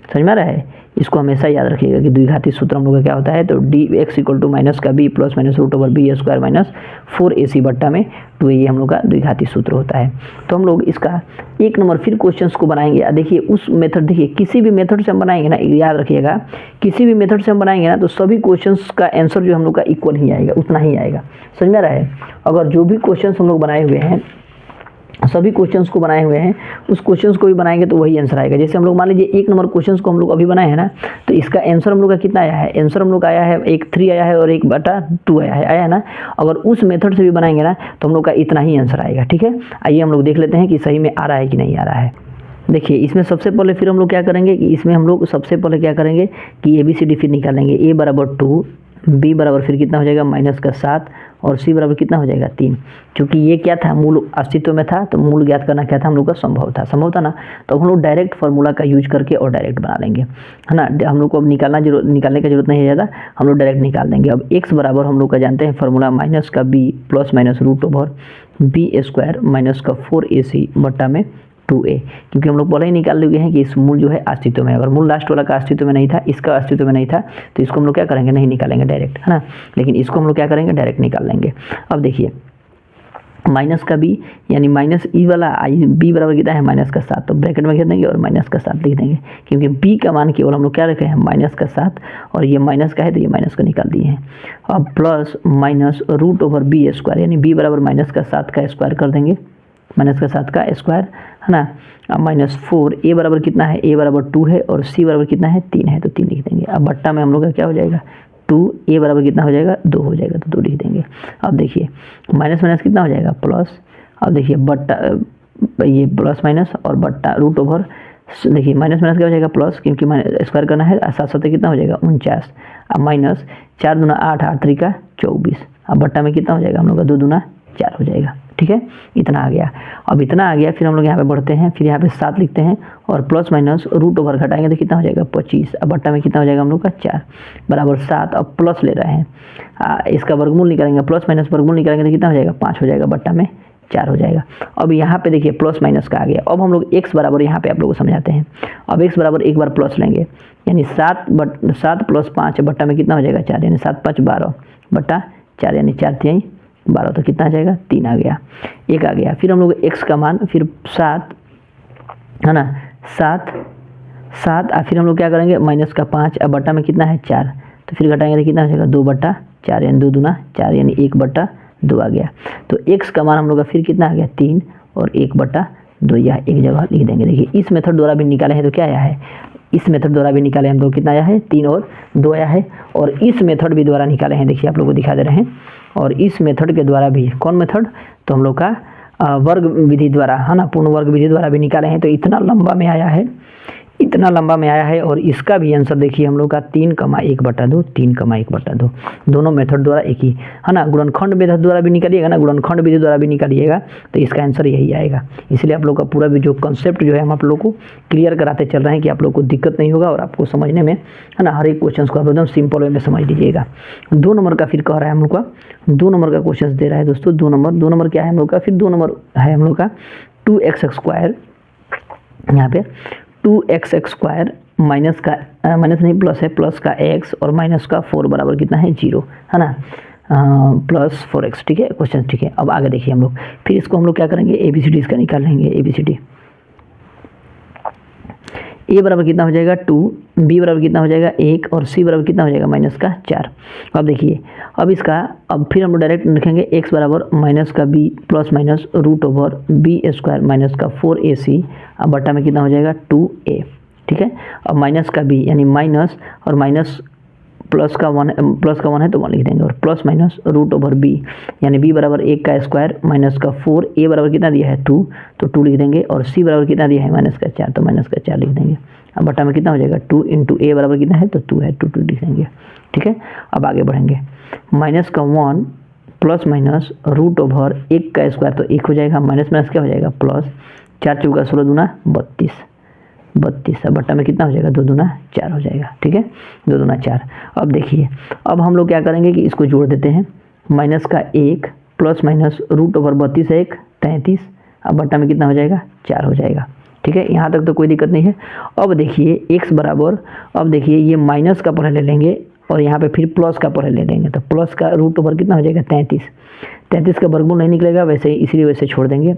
समझ में आ रहा है। इसको हमेशा याद रखिएगा कि द्विघाती सूत्र हम लोग का क्या होता है, तो D X equal to minus का B plus minus root over B square minus 4ac बट्टा में 2a, ये हम लोग का द्विघाती सूत्र होता है। तो हम लोग इसका 1 नंबर फिर क्वेश्चंस को बनाएंगे। देखिए उस मेथड, देखिए किसी भी मेथड से हम बनाएंगे ना, याद रखिएगा किसी भी मेथड से हम बनाएंगे ना तो सभी क्वेश्चंस का आंसर जो हम लोग का इक्वल ही आएगा, उतना ही आएगा। समझ में आ रहा है। अगर जो भी क्वेश्चंस हम लोग बनाए हुए हैं, सभी क्वेश्चंस को बनाए हुए हैं, उस क्वेश्चंस को भी बनाएंगे तो वही आंसर आएगा। जैसे हम लोग मान लीजिए 1 नंबर क्वेश्चंस को हम लोग अभी बनाए हैं ना, तो इसका आंसर हम लोग का कितना आया है, आंसर हम लोग का आया है 1/3 आया है और 1/2 आया है ना। अगर उस मेथड से भी बनाएंगे ना तो हम लोग का इतना ही आंसर आएगा। ठीक है, आइए हम लोग देख लेते हैं कि सही में आ रहा है कि नहीं आ रहा है। देखिए इसमें सबसे पहले फिर हम लोग क्या करेंगे कि इसमें हम लोग सबसे पहले क्या करेंगे कि ABCD फिर निकालेंगे। A बराबर 2, B बराबर फिर कितना हो जाएगा माइनस का 7 और C बराबर कितना हो जाएगा 3। क्योंकि ये क्या था, मूल अस्तित्व में था, तो मूल ज्ञात करना क्या था हम लोग का, संभव था ना। तो हम लोग डायरेक्ट फार्मूला का यूज करके और डायरेक्ट बना लेंगे, है ना। हम लोग को अब निकालने की जरूरत नहीं है ज़्यादा, हम लोग डायरेक्ट निकाल देंगे। अब x बराबर हम लोग का जानते हैं फार्मूला माइनस का b plus minus root over B square minus का 4ac बट्टा में 2a, क्योंकि हम लोग पहले ही निकाल लिए हैं कि इस मूल जो है अस्तित्व में। अगर मूल लास्ट वाला का अस्तित्व में नहीं था, इसका अस्तित्व में नहीं था, तो इसको हम लोग क्या करेंगे, नहीं निकालेंगे डायरेक्ट, है ना। लेकिन इसको हम लोग क्या करेंगे, डायरेक्ट निकाल लेंगे। अब देखिए माइनस का b यानी माइनस ई वाला आई b बराबर कितना है माइनस का 7, तो ब्रैकेट में घेर देंगे और माइनस का 7 लिख देंगे, क्योंकि b का मान केवल हम लोग क्या रखे हैं माइनस का 7 और ये माइनस का है तो ये माइनस का निकाल दिए हैं। अब plus minus root over B square यानी b बराबर माइनस का 7 का स्क्वायर कर देंगे, माइनस का 7 का स्क्वायर, है ना। अब माइनस 4, a बराबर कितना है, a बराबर 2 है और c बराबर कितना है 3 है, तो 3 लिख देंगे। अब बट्टा में हम लोग का क्या हो जाएगा 2, a बराबर कितना हो जाएगा 2 हो जाएगा, तो 2 लिख देंगे। अब देखिए माइनस माइनस कितना हो जाएगा प्लस, अब देखिए बट्टा, ये प्लस माइनस और बट्टा रूट ओवर, देखिए माइनस माइनस क्या हो जाएगा प्लस, क्योंकि स्क्वायर करना है, 7 कितना हो जाएगा 49। अब माइनस 4 दूना 8, 8 3 का 24। अब बट्टा में कितना हो जाएगा हम लोग का 2 दूना 4 हो जाएगा। ठीक है, इतना आ गया। अब इतना आ गया, फिर हम लोग यहाँ पे बढ़ते हैं, फिर यहाँ पे 7 लिखते हैं और प्लस माइनस रूट ओवर घटाएंगे तो कितना हो जाएगा 25। अब बट्टा में कितना हो जाएगा हम लोग का 4 बराबर 7। अब प्लस ले रहे हैं, इसका वर्गमूल निकालेंगे, प्लस माइनस वर्गमूल निकालेंगे तो कितना हो जाएगा 5 हो जाएगा, बट्टा में 4 हो जाएगा। अब यहाँ पे देखिए प्लस माइनस का आ गया। अब हम लोग x बराबर यहाँ पे आप लोगों को समझाते हैं। अब x बराबर एक बार प्लस लेंगे, यानी 7 प्लस 5 बट्टा में कितना हो जाएगा 4, यानी 7 5 12 बट्टा 4 यानी 4 3 12, तो कितना आ जाएगा 3 आ गया, 1 आ गया। फिर हम लोग x का मान फिर 7, है ना, 7 फिर हम लोग क्या करेंगे माइनस का 5, अब बट्टा में कितना है 4, तो फिर घटाएंगे तो कितना हो जाएगा 2 बट्टा 4 यानी 2 दूना 4 यानी 1 बट्टा 2 आ गया। तो x का मान हम लोग का फिर कितना आ गया 3 और 1 बट्टा 2, यह एक जगह लिख देंगे। देखिए इस मेथड द्वारा भी निकाले हैं तो क्या आया है, इस मेथड द्वारा भी निकाले हम लोग कितना आया है 3 और 2 आया है, और इस मेथड भी द्वारा निकाले हैं, देखिए आप लोग को दिखा दे रहे हैं। और इस मेथड के द्वारा भी, कौन मेथड, तो हम लोग का वर्ग विधि द्वारा, है ना, पूर्ण वर्ग विधि द्वारा भी निकाले हैं। तो इतना लंबा में आया है, इतना लंबा में आया है। और इसका भी आंसर देखिए हम लोग का 3,1/2, 3,1/2 दोनों मेथड द्वारा एक ही, है ना। गुणनखंड मेथड द्वारा भी निकालिएगा ना, गुणनखंड विधि द्वारा भी निकालिएगा तो इसका आंसर यही आएगा। इसलिए आप लोग का पूरा भी जो कंसेप्ट जो है हम आप लोग को क्लियर कराते चल रहे हैं कि आप लोग को दिक्कत नहीं होगा और आपको समझने में, है ना, हर एक क्वेश्चन को आप एकदम सिंपल वे में समझ लीजिएगा। 2 नंबर का फिर कह रहा है हम लोग का, 2 नंबर का क्वेश्चन दे रहा है दोस्तों। 2 नंबर क्या है हम लोग का, फिर 2 नंबर है हम लोग का 2x², यहाँ पे 2x² माइनस का माइनस नहीं प्लस है, प्लस का x और माइनस का 4 बराबर कितना है 0, है ना, प्लस 4x। ठीक है क्वेश्चन, ठीक है। अब आगे देखिए हम लोग, फिर इसको हम लोग क्या करेंगे ABCD इसका निकाल लेंगे। ABCD a बराबर कितना हो जाएगा 2, b बराबर कितना हो जाएगा 1 और c बराबर कितना हो जाएगा माइनस का 4। अब देखिए अब इसका, अब फिर हम लोग डायरेक्ट लिखेंगे x बराबर माइनस का b plus minus root over b² minus का 4ac, अब बट्टा में कितना हो जाएगा 2a। ठीक है, अब माइनस का b यानी माइनस और माइनस प्लस का 1 है तो 1 लिख देंगे, और plus minus root over b यानी b बराबर 1 का स्क्वायर माइनस का 4, a बराबर कितना दिया है 2 तो 2 लिख देंगे, और c बराबर कितना दिया है माइनस का 4 तो माइनस का 4 लिख देंगे। अब बट्टा में कितना हो जाएगा 2 इंटू a बराबर कितना है तो 2 है, 2 लिख देंगे। ठीक है, अब आगे बढ़ेंगे, माइनस का 1 प्लस माइनस रूट ओवर 1 का स्क्वायर तो 1 हो जाएगा, माइनस माइनस क्या हो जाएगा प्लस, 4 चौका 16 दूना 32, अब बट्टा में कितना हो जाएगा 2 दूना 4 हो जाएगा। ठीक है, 2 दूना 4। अब देखिए अब हम लोग क्या करेंगे कि इसको जोड़ देते हैं, माइनस का 1 प्लस माइनस रूट ओवर 32 है 1 33, अब बट्टा में कितना हो जाएगा 4 हो जाएगा। ठीक है, यहाँ तक तो कोई दिक्कत नहीं है। अब देखिए x बराबर, अब देखिए ये माइनस का पढ़े ले लेंगे और यहाँ पे फिर प्लस का पढ़े ले लेंगे, तो प्लस का रूट ओवर कितना हो जाएगा 33। 33 का वर्गमूल नहीं निकलेगा वैसे ही, इसीलिए वैसे छोड़ देंगे।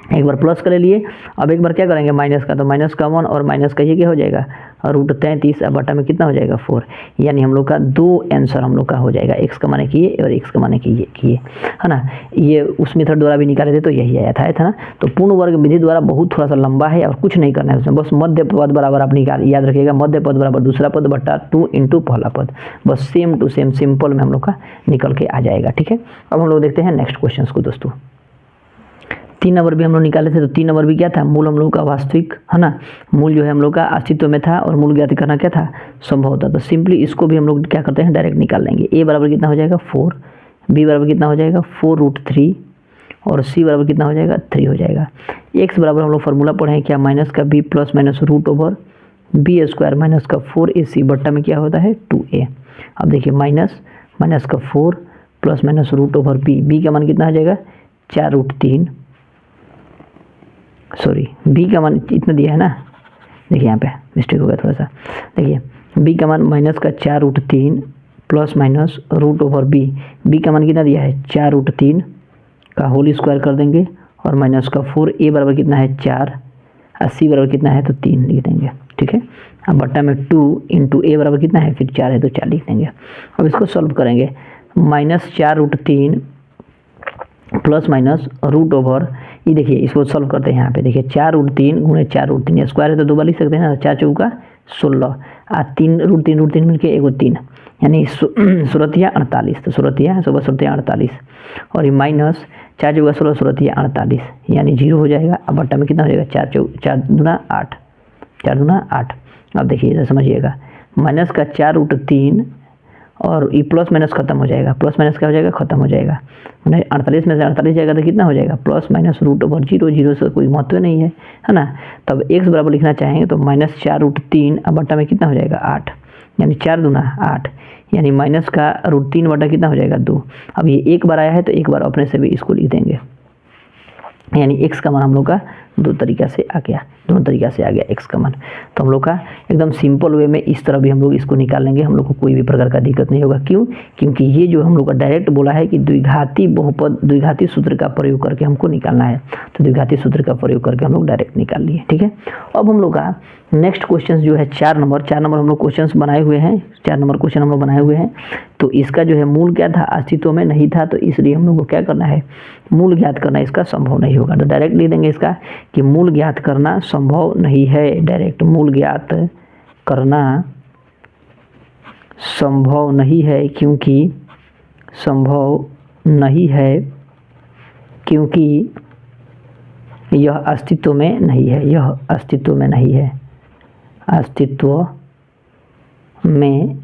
एक बार प्लस का ले लिए, अब एक बार क्या करेंगे माइनस का, तो माइनस का 1 और माइनस का ये क्या हो जाएगा रूट 33, अब बटा में कितना हो जाएगा 4। यानी हम लोग का 2 आंसर हम लोग का हो जाएगा, x का माने कि ये और x का माने कि ये है ना। ये उस मेथड द्वारा भी निकाले थे तो यही आया था ना। तो पूर्ण वर्ग विधि द्वारा बहुत थोड़ा सा लंबा है और कुछ नहीं करना है उसमें, बस मध्य पद बराबर आप निकाल, याद रखिएगा मध्य पद बराबर दूसरा पद बटा 2 इंटू पहला पद, बस सेम टू सेम सिंपल में हम लोग का निकल के आ जाएगा। ठीक है, अब हम लोग देखते हैं नेक्स्ट क्वेश्चन को दोस्तों। 3 नंबर भी हम लोग निकाले थे, तो 3 नंबर भी क्या था, मूल हम लोग का वास्तविक है ना, मूल जो है हम लोग का अस्तित्व में था और मूल ज्ञात करना क्या था संभव था। तो सिंपली इसको भी हम लोग क्या करते हैं डायरेक्ट निकाल लेंगे। a बराबर कितना हो जाएगा 4, b बराबर कितना हो जाएगा 4√3 और c बराबर कितना हो जाएगा 3 हो जाएगा। x बराबर हम लोग फार्मूला पढ़े हैं क्या, माइनस का b plus minus root over B square minus का 4ac बट्टा में क्या होता है 2a। अब देखिए माइनस माइनस का 4 plus minus root over b का मान कितना हो जाएगा 4√3, सॉरी b का मान इतना दिया है ना, देखिए यहाँ पे मिस्टेक हो गया थोड़ा सा। देखिए b का मान माइनस का 4√3 plus minus root over b का मान कितना दिया है 4√3 का होल स्क्वायर कर देंगे और माइनस का 4, a बराबर कितना है 4 और c बराबर कितना है तो 3 लिख देंगे। ठीक है, अब बट्टा में 2 इंटू a बराबर कितना है फिर 4 है तो 4 लिख देंगे। अब इसको सॉल्व करेंगे, minus 4√3 plus minus root over, ये देखिए इसको सॉल्व करते हैं। यहाँ पे देखिए 4√3 गुणे 4√3 स्क्वायर है तो 2 बार लिख सकते हैं ना, 4 चौका 16 और 3√3 मिलके एगो 3, यानी 16 48, तो 16 48 और ये माइनस 4 चौका 16 16 48 यानी 0 हो जाएगा। अब बट्टा में कितना हो जाएगा 4 दूना 8। अब देखिए इधर समझिएगा, माइनस का 4√3 और ये प्लस माइनस खत्म हो जाएगा, प्लस माइनस क्या हो जाएगा खत्म हो जाएगा, मैंने 48 में से 48 जाएगा तो कितना हो जाएगा प्लस माइनस रूट ओवर 0, 0 से कोई महत्व नहीं है ना। तब x बराबर लिखना चाहेंगे तो माइनस 4√3 अब बट्टा में कितना हो जाएगा 8, यानी 4 दूना 8, यानी माइनस का √3 बटा कितना हो जाएगा 2। अब ये एक बार आया है तो एक बार अपने से भी इसको लिख देंगे, यानी x का मान हम लोग का दोनों तरीका से आ गया x का मान। तो हम लोग का एकदम सिंपल वे में इस तरह भी हम लोग इसको निकाल लेंगे, हम लोग को कोई भी प्रकार का दिक्कत नहीं होगा। क्यों, क्योंकि ये जो हम लोग का डायरेक्ट बोला है कि द्विघाती बहुपद द्विघाती सूत्र का प्रयोग करके हमको निकालना है, तो द्विघाती सूत्र का प्रयोग करके हम लोग डायरेक्ट निकाल लिए। ठीक है, अब हम लोग का नेक्स्ट क्वेश्चन जो है 4 नंबर हम लोग क्वेश्चन बनाए हुए हैं, 4 नंबर क्वेश्चन हम लोग बनाए हुए हैं। तो इसका जो है मूल क्या था अस्तित्व में नहीं था, तो इसलिए हम लोग को क्या करना है मूल ज्ञात करना इसका संभव नहीं होगा। तो डायरेक्ट लिख देंगे इसका कि मूल ज्ञात करना संभव नहीं है, डायरेक्ट मूल ज्ञात करना संभव नहीं है क्योंकि यह अस्तित्व में नहीं है, अस्तित्व में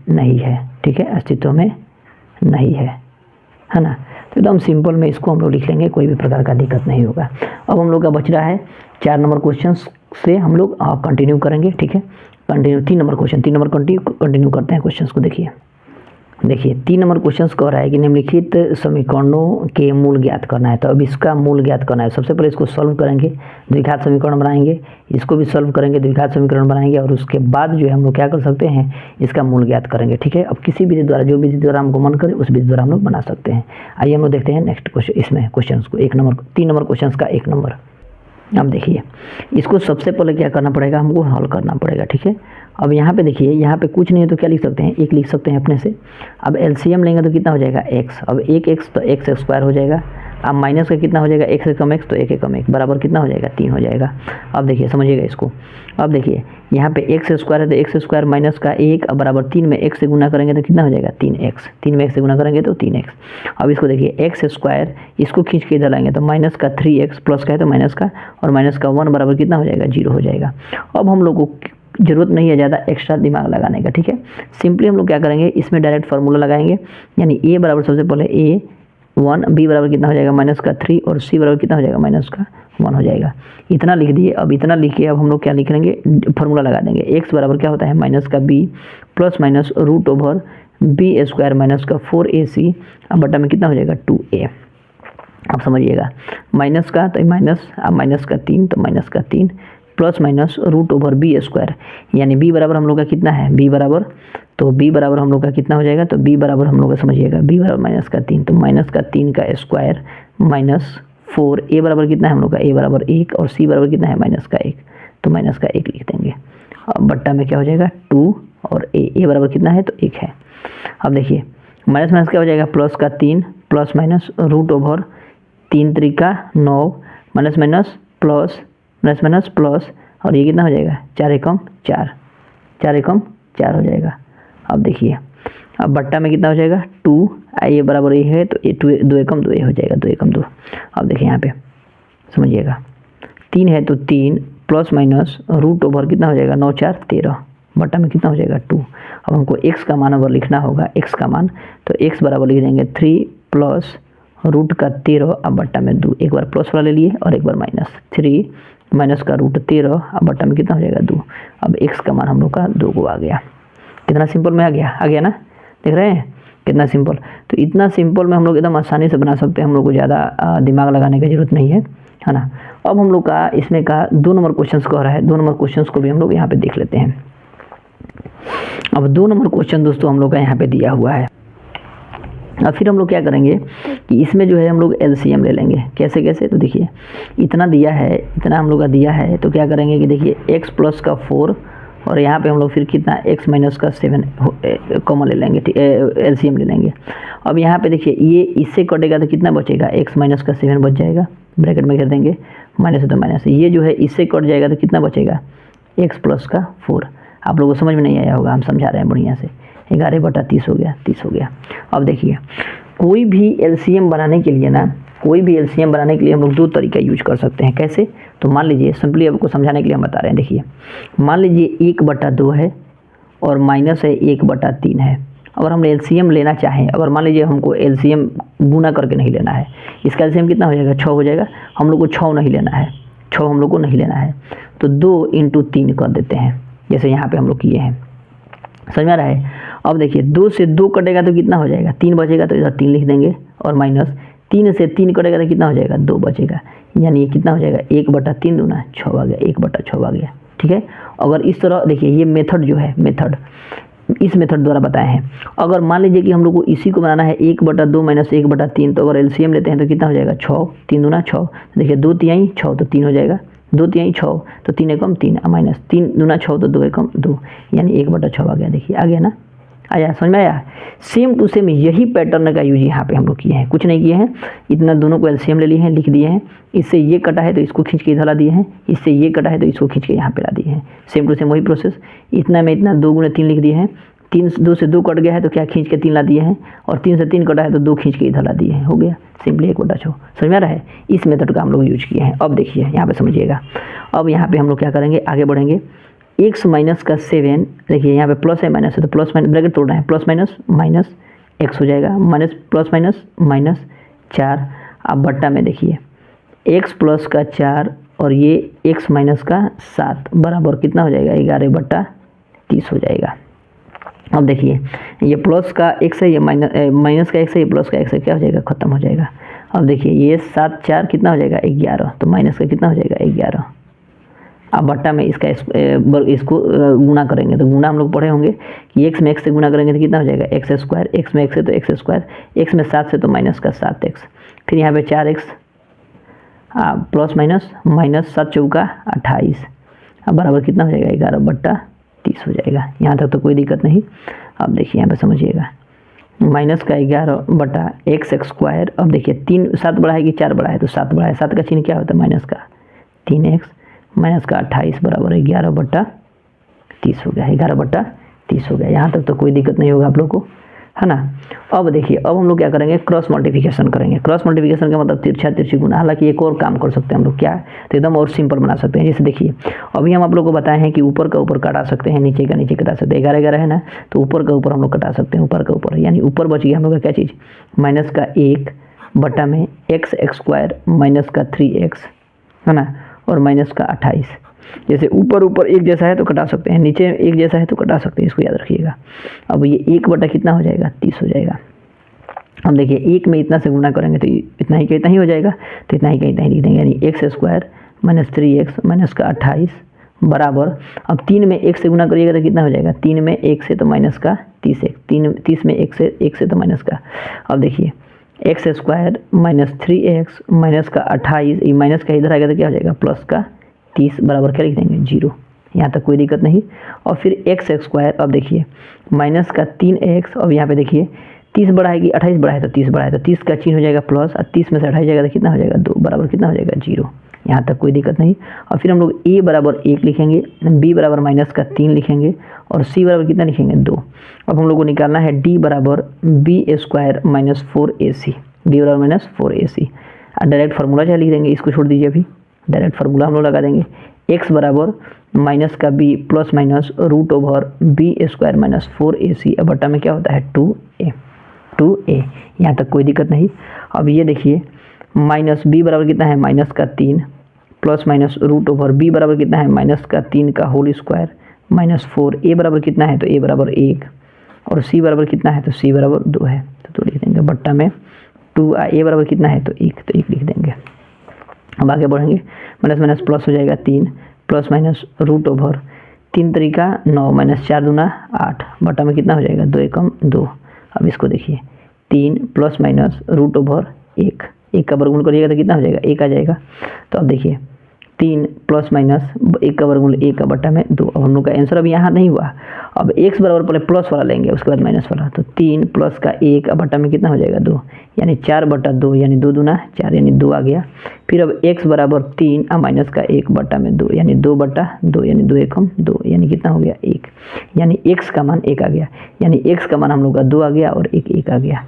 नहीं है। ठीक है, अस्तित्व में नहीं है ना। तो एकदम सिंपल में इसको हम लोग लिख लेंगे, कोई भी प्रकार का दिक्कत नहीं होगा। अब हम लोग का बच रहा है 4 नंबर क्वेश्चन से हम लोग कंटिन्यू करेंगे। ठीक है, कंटिन्यू 3 नंबर कंटिन्यू करते हैं क्वेश्चंस को। देखिए 3 नंबर क्वेश्चन कह रहा है कि निम्नलिखित समीकरणों के मूल ज्ञात करना है। तो अब इसका मूल ज्ञात करना है, सबसे पहले इसको सॉल्व करेंगे, द्विघात समीकरण बनाएंगे, इसको भी सॉल्व करेंगे, द्विघात समीकरण बनाएंगे और उसके बाद जो है हम लोग क्या कर सकते हैं इसका मूल ज्ञात करेंगे। ठीक है, अब किसी विधि द्वारा जो विधि द्वारा हमको मन करे उस विधि द्वारा हम लोग बना सकते हैं। आइए हम लोग देखते हैं नेक्स्ट क्वेश्चन, इसमें क्वेश्चन को 3 नंबर क्वेश्चन का 1 नंबर। अब देखिए इसको सबसे पहले क्या करना पड़ेगा, हमको हल करना पड़ेगा। ठीक है, अब यहाँ पे देखिए, यहाँ पे कुछ नहीं है तो क्या लिख सकते हैं 1 लिख सकते हैं अपने से। अब एलसीएम लेंगे तो कितना हो जाएगा x, अब 1x तो x स्क्वायर हो जाएगा। अब माइनस का कितना हो जाएगा x से कम x तो 1 कम 1 बराबर कितना हो जाएगा 3 हो जाएगा। अब देखिए समझिएगा इसको, अब देखिए यहाँ पे x स्क्वायर है तो x स्क्वायर माइनस का 1 अब बराबर 3 में x से गुना करेंगे तो कितना हो जाएगा 3x, 3 में x से गुना करेंगे तो 3x। अब इसको देखिए x स्क्वायर, इसको खींच के इधर लाएंगे तो माइनस का 3x प्लस का है तो माइनस का, और माइनस का 1 बराबर कितना हो जाएगा 0 हो जाएगा। अब हम लोग को जरूरत नहीं है ज़्यादा एक्स्ट्रा दिमाग लगाने का। ठीक है, सिंपली हम लोग क्या करेंगे इसमें डायरेक्ट फार्मूला लगाएंगे, यानी a बराबर सबसे पहले a1, b बराबर कितना हो जाएगा माइनस का 3 और c बराबर कितना हो जाएगा माइनस का 1 हो जाएगा। इतना लिख दिए। अब इतना लिख के अब हम लोग क्या लिख लेंगे फार्मूला लगा देंगे, x बराबर क्या होता है माइनस का b plus minus root over B square minus का 4ac अब बटा में कितना हो जाएगा 2a। अब समझिएगा माइनस का तो माइनस, अब माइनस का 3 तो माइनस का 3 plus minus root over B square, यानी बी बराबर हम लोग का कितना है, बी बराबर, तो बी बराबर हम लोग का कितना हो जाएगा, तो बी बराबर हम लोग का समझिएगा बी बराबर माइनस का 3, तो माइनस का 3 का स्क्वायर माइनस 4, ए बराबर कितना है हम लोग का, ए बराबर 1 और सी बराबर कितना है माइनस का 1, तो माइनस का 1 लिख देंगे। अब बट्टा में क्या हो जाएगा 2 और ए बराबर कितना है, तो 1 है। अब देखिए माइनस माइनस क्या हो जाएगा, प्लस का 3 प्लस माइनस रूट ओवर 3 त्रिका 9 minus minus plus minus minus plus, और ये कितना हो जाएगा 4 एकम 4, 4 एकम 4 हो जाएगा। अब देखिए अब बट्टा में कितना हो जाएगा 2, ये बराबर ये है तो 2 एकम 2 हो जाएगा, 2 एकम 2। अब देखिए यहाँ पे समझिएगा 3 है तो 3 प्लस माइनस रूट ओवर कितना हो जाएगा 9 4 13, बट्टा में कितना हो जाएगा 2। अब हमको x का मान अगर लिखना होगा, x का मान, तो x बराबर लिख देंगे 3 प्लस रूट का 13, अब बट्टा में 2, एक बार प्लस वाला ले लिए और एक बार माइनस, 3 माइनस का रूट 13, अब बट्टा में कितना हो जाएगा 2। अब x का मान हम लोग का 2 को आ गया। कितना सिंपल में आ गया ना, देख रहे हैं कितना सिंपल। तो इतना सिंपल में हम लोग एकदम आसानी से बना सकते हैं, हम लोग को ज़्यादा दिमाग लगाने की ज़रूरत नहीं है ना। अब हम लोग का इसमें का 2 नंबर क्वेश्चन कह रहा है, 2 नंबर क्वेश्चन को भी हम लोग यहाँ पे देख लेते हैं। अब 2 नंबर क्वेश्चन दोस्तों हम लोग का यहाँ पे दिया हुआ है। अब फिर हम लोग क्या करेंगे कि इसमें जो है हम लोग एलसीएम ले लेंगे। कैसे कैसे, तो देखिए इतना दिया है, इतना हम लोग का दिया है, तो क्या करेंगे कि देखिए x प्लस का 4 और यहाँ पे हम लोग फिर कितना x माइनस का 7 कॉमन ले लेंगे, एलसीएम ले लेंगे। अब यहाँ पे देखिए ये इससे कटेगा तो कितना बचेगा, x माइनस का 7 बच जाएगा, ब्रैकेट में कर देंगे, माइनस है तो माइनस, ये जो है इससे कट जाएगा तो कितना बचेगा x प्लस का 4। आप लोगों को समझ में नहीं आया होगा, हम समझा रहे हैं बढ़िया से। 11 बटा 30 हो गया, 30 हो गया। अब देखिए कोई भी एलसीएम बनाने के लिए ना, कोई भी एलसीएम बनाने के लिए हम लोग 2 तरीका यूज कर सकते हैं। कैसे, तो मान लीजिए सिंपली आपको समझाने के लिए हम बता रहे हैं। देखिए मान लीजिए 1/2 है और माइनस है 1/3 है। अगर हम एलसीएम लेना चाहें, अगर मान लीजिए हमको एलसीएम गुना करके नहीं लेना है, इसका एलसीएम कितना हो जाएगा 6 हो जाएगा। हम लोग को 6 नहीं लेना है, 6 हम लोग को नहीं लेना है, तो 2 × 3 कर देते हैं, जैसे यहाँ पे हम लोग किए हैं। समझ में आ रहा है। अब देखिए 2 से 2 कटेगा तो कितना हो जाएगा, 3 बचेगा, तो इधर 3 लिख देंगे, और माइनस 3 से 3 कटेगा तो कितना हो जाएगा 2 बचेगा, यानी ये कितना हो जाएगा 1/3 दूना 6 आ गया, 1/6 आ गया। ठीक है। अगर इस तरह देखिए ये मेथड जो है, मेथड इस मेथड द्वारा बताए हैं। अगर मान लीजिए कि हम लोग को इसी को बनाना है 1/2 माइनस 1/3, तो अगर एलसीएम लेते हैं तो कितना हो जाएगा 6, 3 दूना 6, देखिए 2 तिहाई 6 तो 3 हो जाएगा, 2 तिहाई 6 तो 3 एकम 3 माइनस 3 दूना 6 तो 2 एकम 2, यानी 1/6 आ गया। देखिए आ गया ना, आया, समझ में आया। सेम टू सेम यही पैटर्न का यूज यहाँ पे हम लोग किए हैं, कुछ नहीं किए हैं, इतना दोनों को एलसीएम ले लिए हैं, लिख दिए हैं। इससे ये कटा है तो इसको खींच के इधर ला दिए हैं, इससे ये कटा है तो इसको खींच के यहाँ पे ला दिए हैं। सेम टू सेम वही प्रोसेस, इतना में इतना 2 × 3 लिख दिए हैं, 2 से 2 कट गया है तो क्या खींच के 3 ला दिए हैं, और 3 से 3 कटा है तो 2 खींच के इधर ला दिए हैं, हो गया सिंपली 1/6। समझ में आ रहा है। इस मेथड का हम लोग यूज किए हैं। अब देखिए यहाँ पे समझिएगा, अब यहाँ पे हम लोग क्या करेंगे, आगे बढ़ेंगे। x माइनस का 7, देखिए यहाँ पे प्लस है माइनस है, तो प्लस माइनस ब्रैकेट तोड़ रहे हैं, प्लस माइनस माइनस x हो जाएगा, माइनस प्लस माइनस माइनस 4। अब बट्टा में देखिए x प्लस का 4 और ये x माइनस का 7 बराबर कितना हो जाएगा 11/30 हो जाएगा। अब देखिए ये प्लस का x है, ये माइनस का x है, ये प्लस का x है, क्या हो जाएगा खत्म हो जाएगा। अब देखिए ये 7 4 कितना हो जाएगा 11, तो माइनस का कितना हो जाएगा 11। अब बट्टा में इसको गुना करेंगे, तो गुना हम लोग पढ़े होंगे कि x में x से गुना करेंगे तो कितना हो जाएगा x², x में x है तो x², x में 7 से तो माइनस का 7x, फिर यहाँ पे 4x प्लस माइनस माइनस 7 चौका 28, अब बराबर कितना हो जाएगा 11/30 हो जाएगा। यहाँ तक तो कोई दिक्कत नहीं। अब देखिए यहाँ पे समझिएगा, माइनस का 11/x²। अब देखिए 7 बड़ा है कि 4 बड़ा है, तो 7 बड़ा है, 7 का चिन्ह क्या होता है माइनस का 3x माइनस का 28 बराबर 11/30 हो गया, 11/30 हो गया। यहाँ तक तो कोई दिक्कत नहीं होगा आप लोग को, है ना। अब देखिए अब हम लोग क्या करेंगे, क्रॉस मल्टीप्लिकेशन करेंगे। क्रॉस मल्टीप्लिकेशन का मतलब तिरछा तिरछी गुना। हालांकि एक और काम कर सकते हैं हम लोग, क्या, तो एकदम और सिंपल बना सकते हैं। जैसे देखिए अभी हम आप लोग को बताए हैं कि ऊपर का ऊपर काटा सकते हैं, नीचे का नीचे कटा सकते हैं। 11 है ना, तो ऊपर का ऊपर हम लोग कटा सकते हैं, ऊपर का ऊपर, यानी ऊपर बच गया हम लोग का क्या चीज़, माइनस का 1 बटा में x² माइनस का 3x, है ना, और माइनस का 28। जैसे ऊपर ऊपर एक जैसा है तो कटा सकते हैं, नीचे एक जैसा है तो कटा सकते हैं, इसको याद रखिएगा। अब ये 1 बटा कितना हो जाएगा 30 हो जाएगा। अब देखिए 1 में इतना से गुना करेंगे तो इतना ही हो जाएगा, तो इतना ही लिख देंगे, यानी x² माइनस 3x माइनस का 28 बराबर, अब 3 में 1 से गुना करिएगा तो कितना हो जाएगा, 3 में 1 से तो माइनस का 30 30 में 1 से तो माइनस का, अब देखिए x square minus 3x minus का 28, ये माइनस का इधर आएगा तो क्या हो जाएगा प्लस का 30 बराबर क्या लिख देंगे 0, यहाँ तक कोई दिक्कत नहीं। और फिर एक्स स्क्वायर, अब देखिए माइनस का 3x, अब यहाँ पे देखिए 30 बढ़ाएगी 28 बढ़ाए तो 30 बढ़ाए तो 30 का चिन्ह हो जाएगा प्लस, और 30 में से 28 जाएगा तो कितना हो जाएगा 2 बराबर कितना हो जाएगा 0, यहाँ तक कोई दिक्कत नहीं। और फिर हम लोग a बराबर 1 लिखेंगे, b बराबर माइनस का 3 लिखेंगे और c बराबर कितना लिखेंगे 2। अब हम लोग को निकालना है d बराबर b square minus 4ac, b बराबर माइनस 4ac, डायरेक्ट फार्मूला चाहे लिख देंगे, इसको छोड़ दीजिए अभी, डायरेक्ट फार्मूला हम लोग लगा देंगे, x बराबर माइनस का b plus minus root over b square minus 4ac, अब बटा में क्या होता है 2a, यहाँ तक कोई दिक्कत नहीं। अब ये देखिए माइनस b बराबर कितना है माइनस का 3 plus minus root over b बराबर कितना है माइनस का 3 का होल स्क्वायर माइनस 4, a बराबर कितना है तो a बराबर 1 और c बराबर कितना है तो c बराबर 2 है, तो 2 लिख देंगे, बट्टा में 2 a बराबर कितना है तो 1 लिख देंगे। अब आगे बढ़ेंगे, माइनस माइनस प्लस हो जाएगा 3 प्लस माइनस रूट ओवर 3 तरीका 9 माइनस 4 दूना 8, बटा में कितना हो जाएगा 2 एकम 2। अब इसको देखिए 3 प्लस माइनस रूट ओवर 1 का वर्गमूल करिएगा तो कितना हो जाएगा 1 आ जाएगा। तो अब देखिए 3 प्लस माइनस 1 का वर्गमूल 1 का बटा में 2। अब हम लोग का आंसर अब यहाँ नहीं हुआ, अब x बराबर पहले प्लस वाला लेंगे उसके बाद माइनस वाला, तो 3 प्लस का 1 बटा में कितना हो जाएगा 2, यानी 4 बटा 2 यानी 2 दूना 4 यानी 2 आ गया। फिर अब x बराबर 3 माइनस का 1 बटा में 2 यानी 2 बटा 2 यानी 2 एकम 2 यानी कितना हो गया 1, यानी x का मान 1 आ गया, यानी x का मान हम लोग का 2 आ गया और 1 आ गया।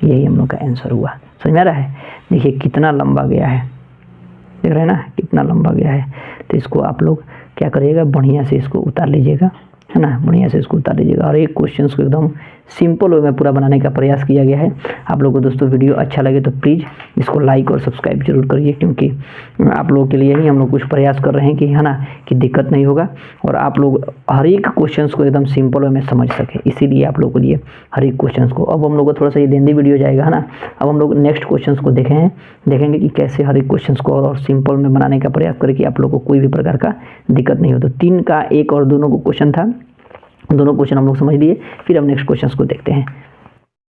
यही हम लोग का आंसर हुआ। समझ में आ रहा है? देखिए कितना लंबा गया है, देख रहे हैं ना कितना लंबा गया है। तो इसको आप लोग क्या करिएगा, बढ़िया से इसको उतार लीजिएगा, है ना, बढ़िया से इसको उतार लीजिएगा और एक क्वेश्चन को एकदम सिंपल वे में पूरा बनाने का प्रयास किया गया है। आप लोगों को दोस्तों वीडियो अच्छा लगे तो प्लीज़ इसको लाइक और सब्सक्राइब जरूर करिए, क्योंकि आप लोगों के लिए ही हम लोग कुछ प्रयास कर रहे हैं कि, है ना, कि दिक्कत नहीं होगा और आप लोग हर एक क्वेश्चन को एकदम सिंपल वे में समझ सकें, इसीलिए आप लोगों के लिए हर एक क्वेश्चन को। अब हम लोग को थोड़ा सा ये लेंदी वीडियो जाएगा, है ना। अब हम लोग नेक्स्ट क्वेश्चन को देखेंगे कि कैसे हर एक क्वेश्चन को और सिंपल में बनाने का प्रयास करें कि आप लोग को कोई भी प्रकार का दिक्कत नहीं हो। तो 3 का 1 और दोनों को क्वेश्चन था, दोनों क्वेश्चन हम लोग समझ लिए, फिर हम नेक्स्ट क्वेश्चन को देखते हैं।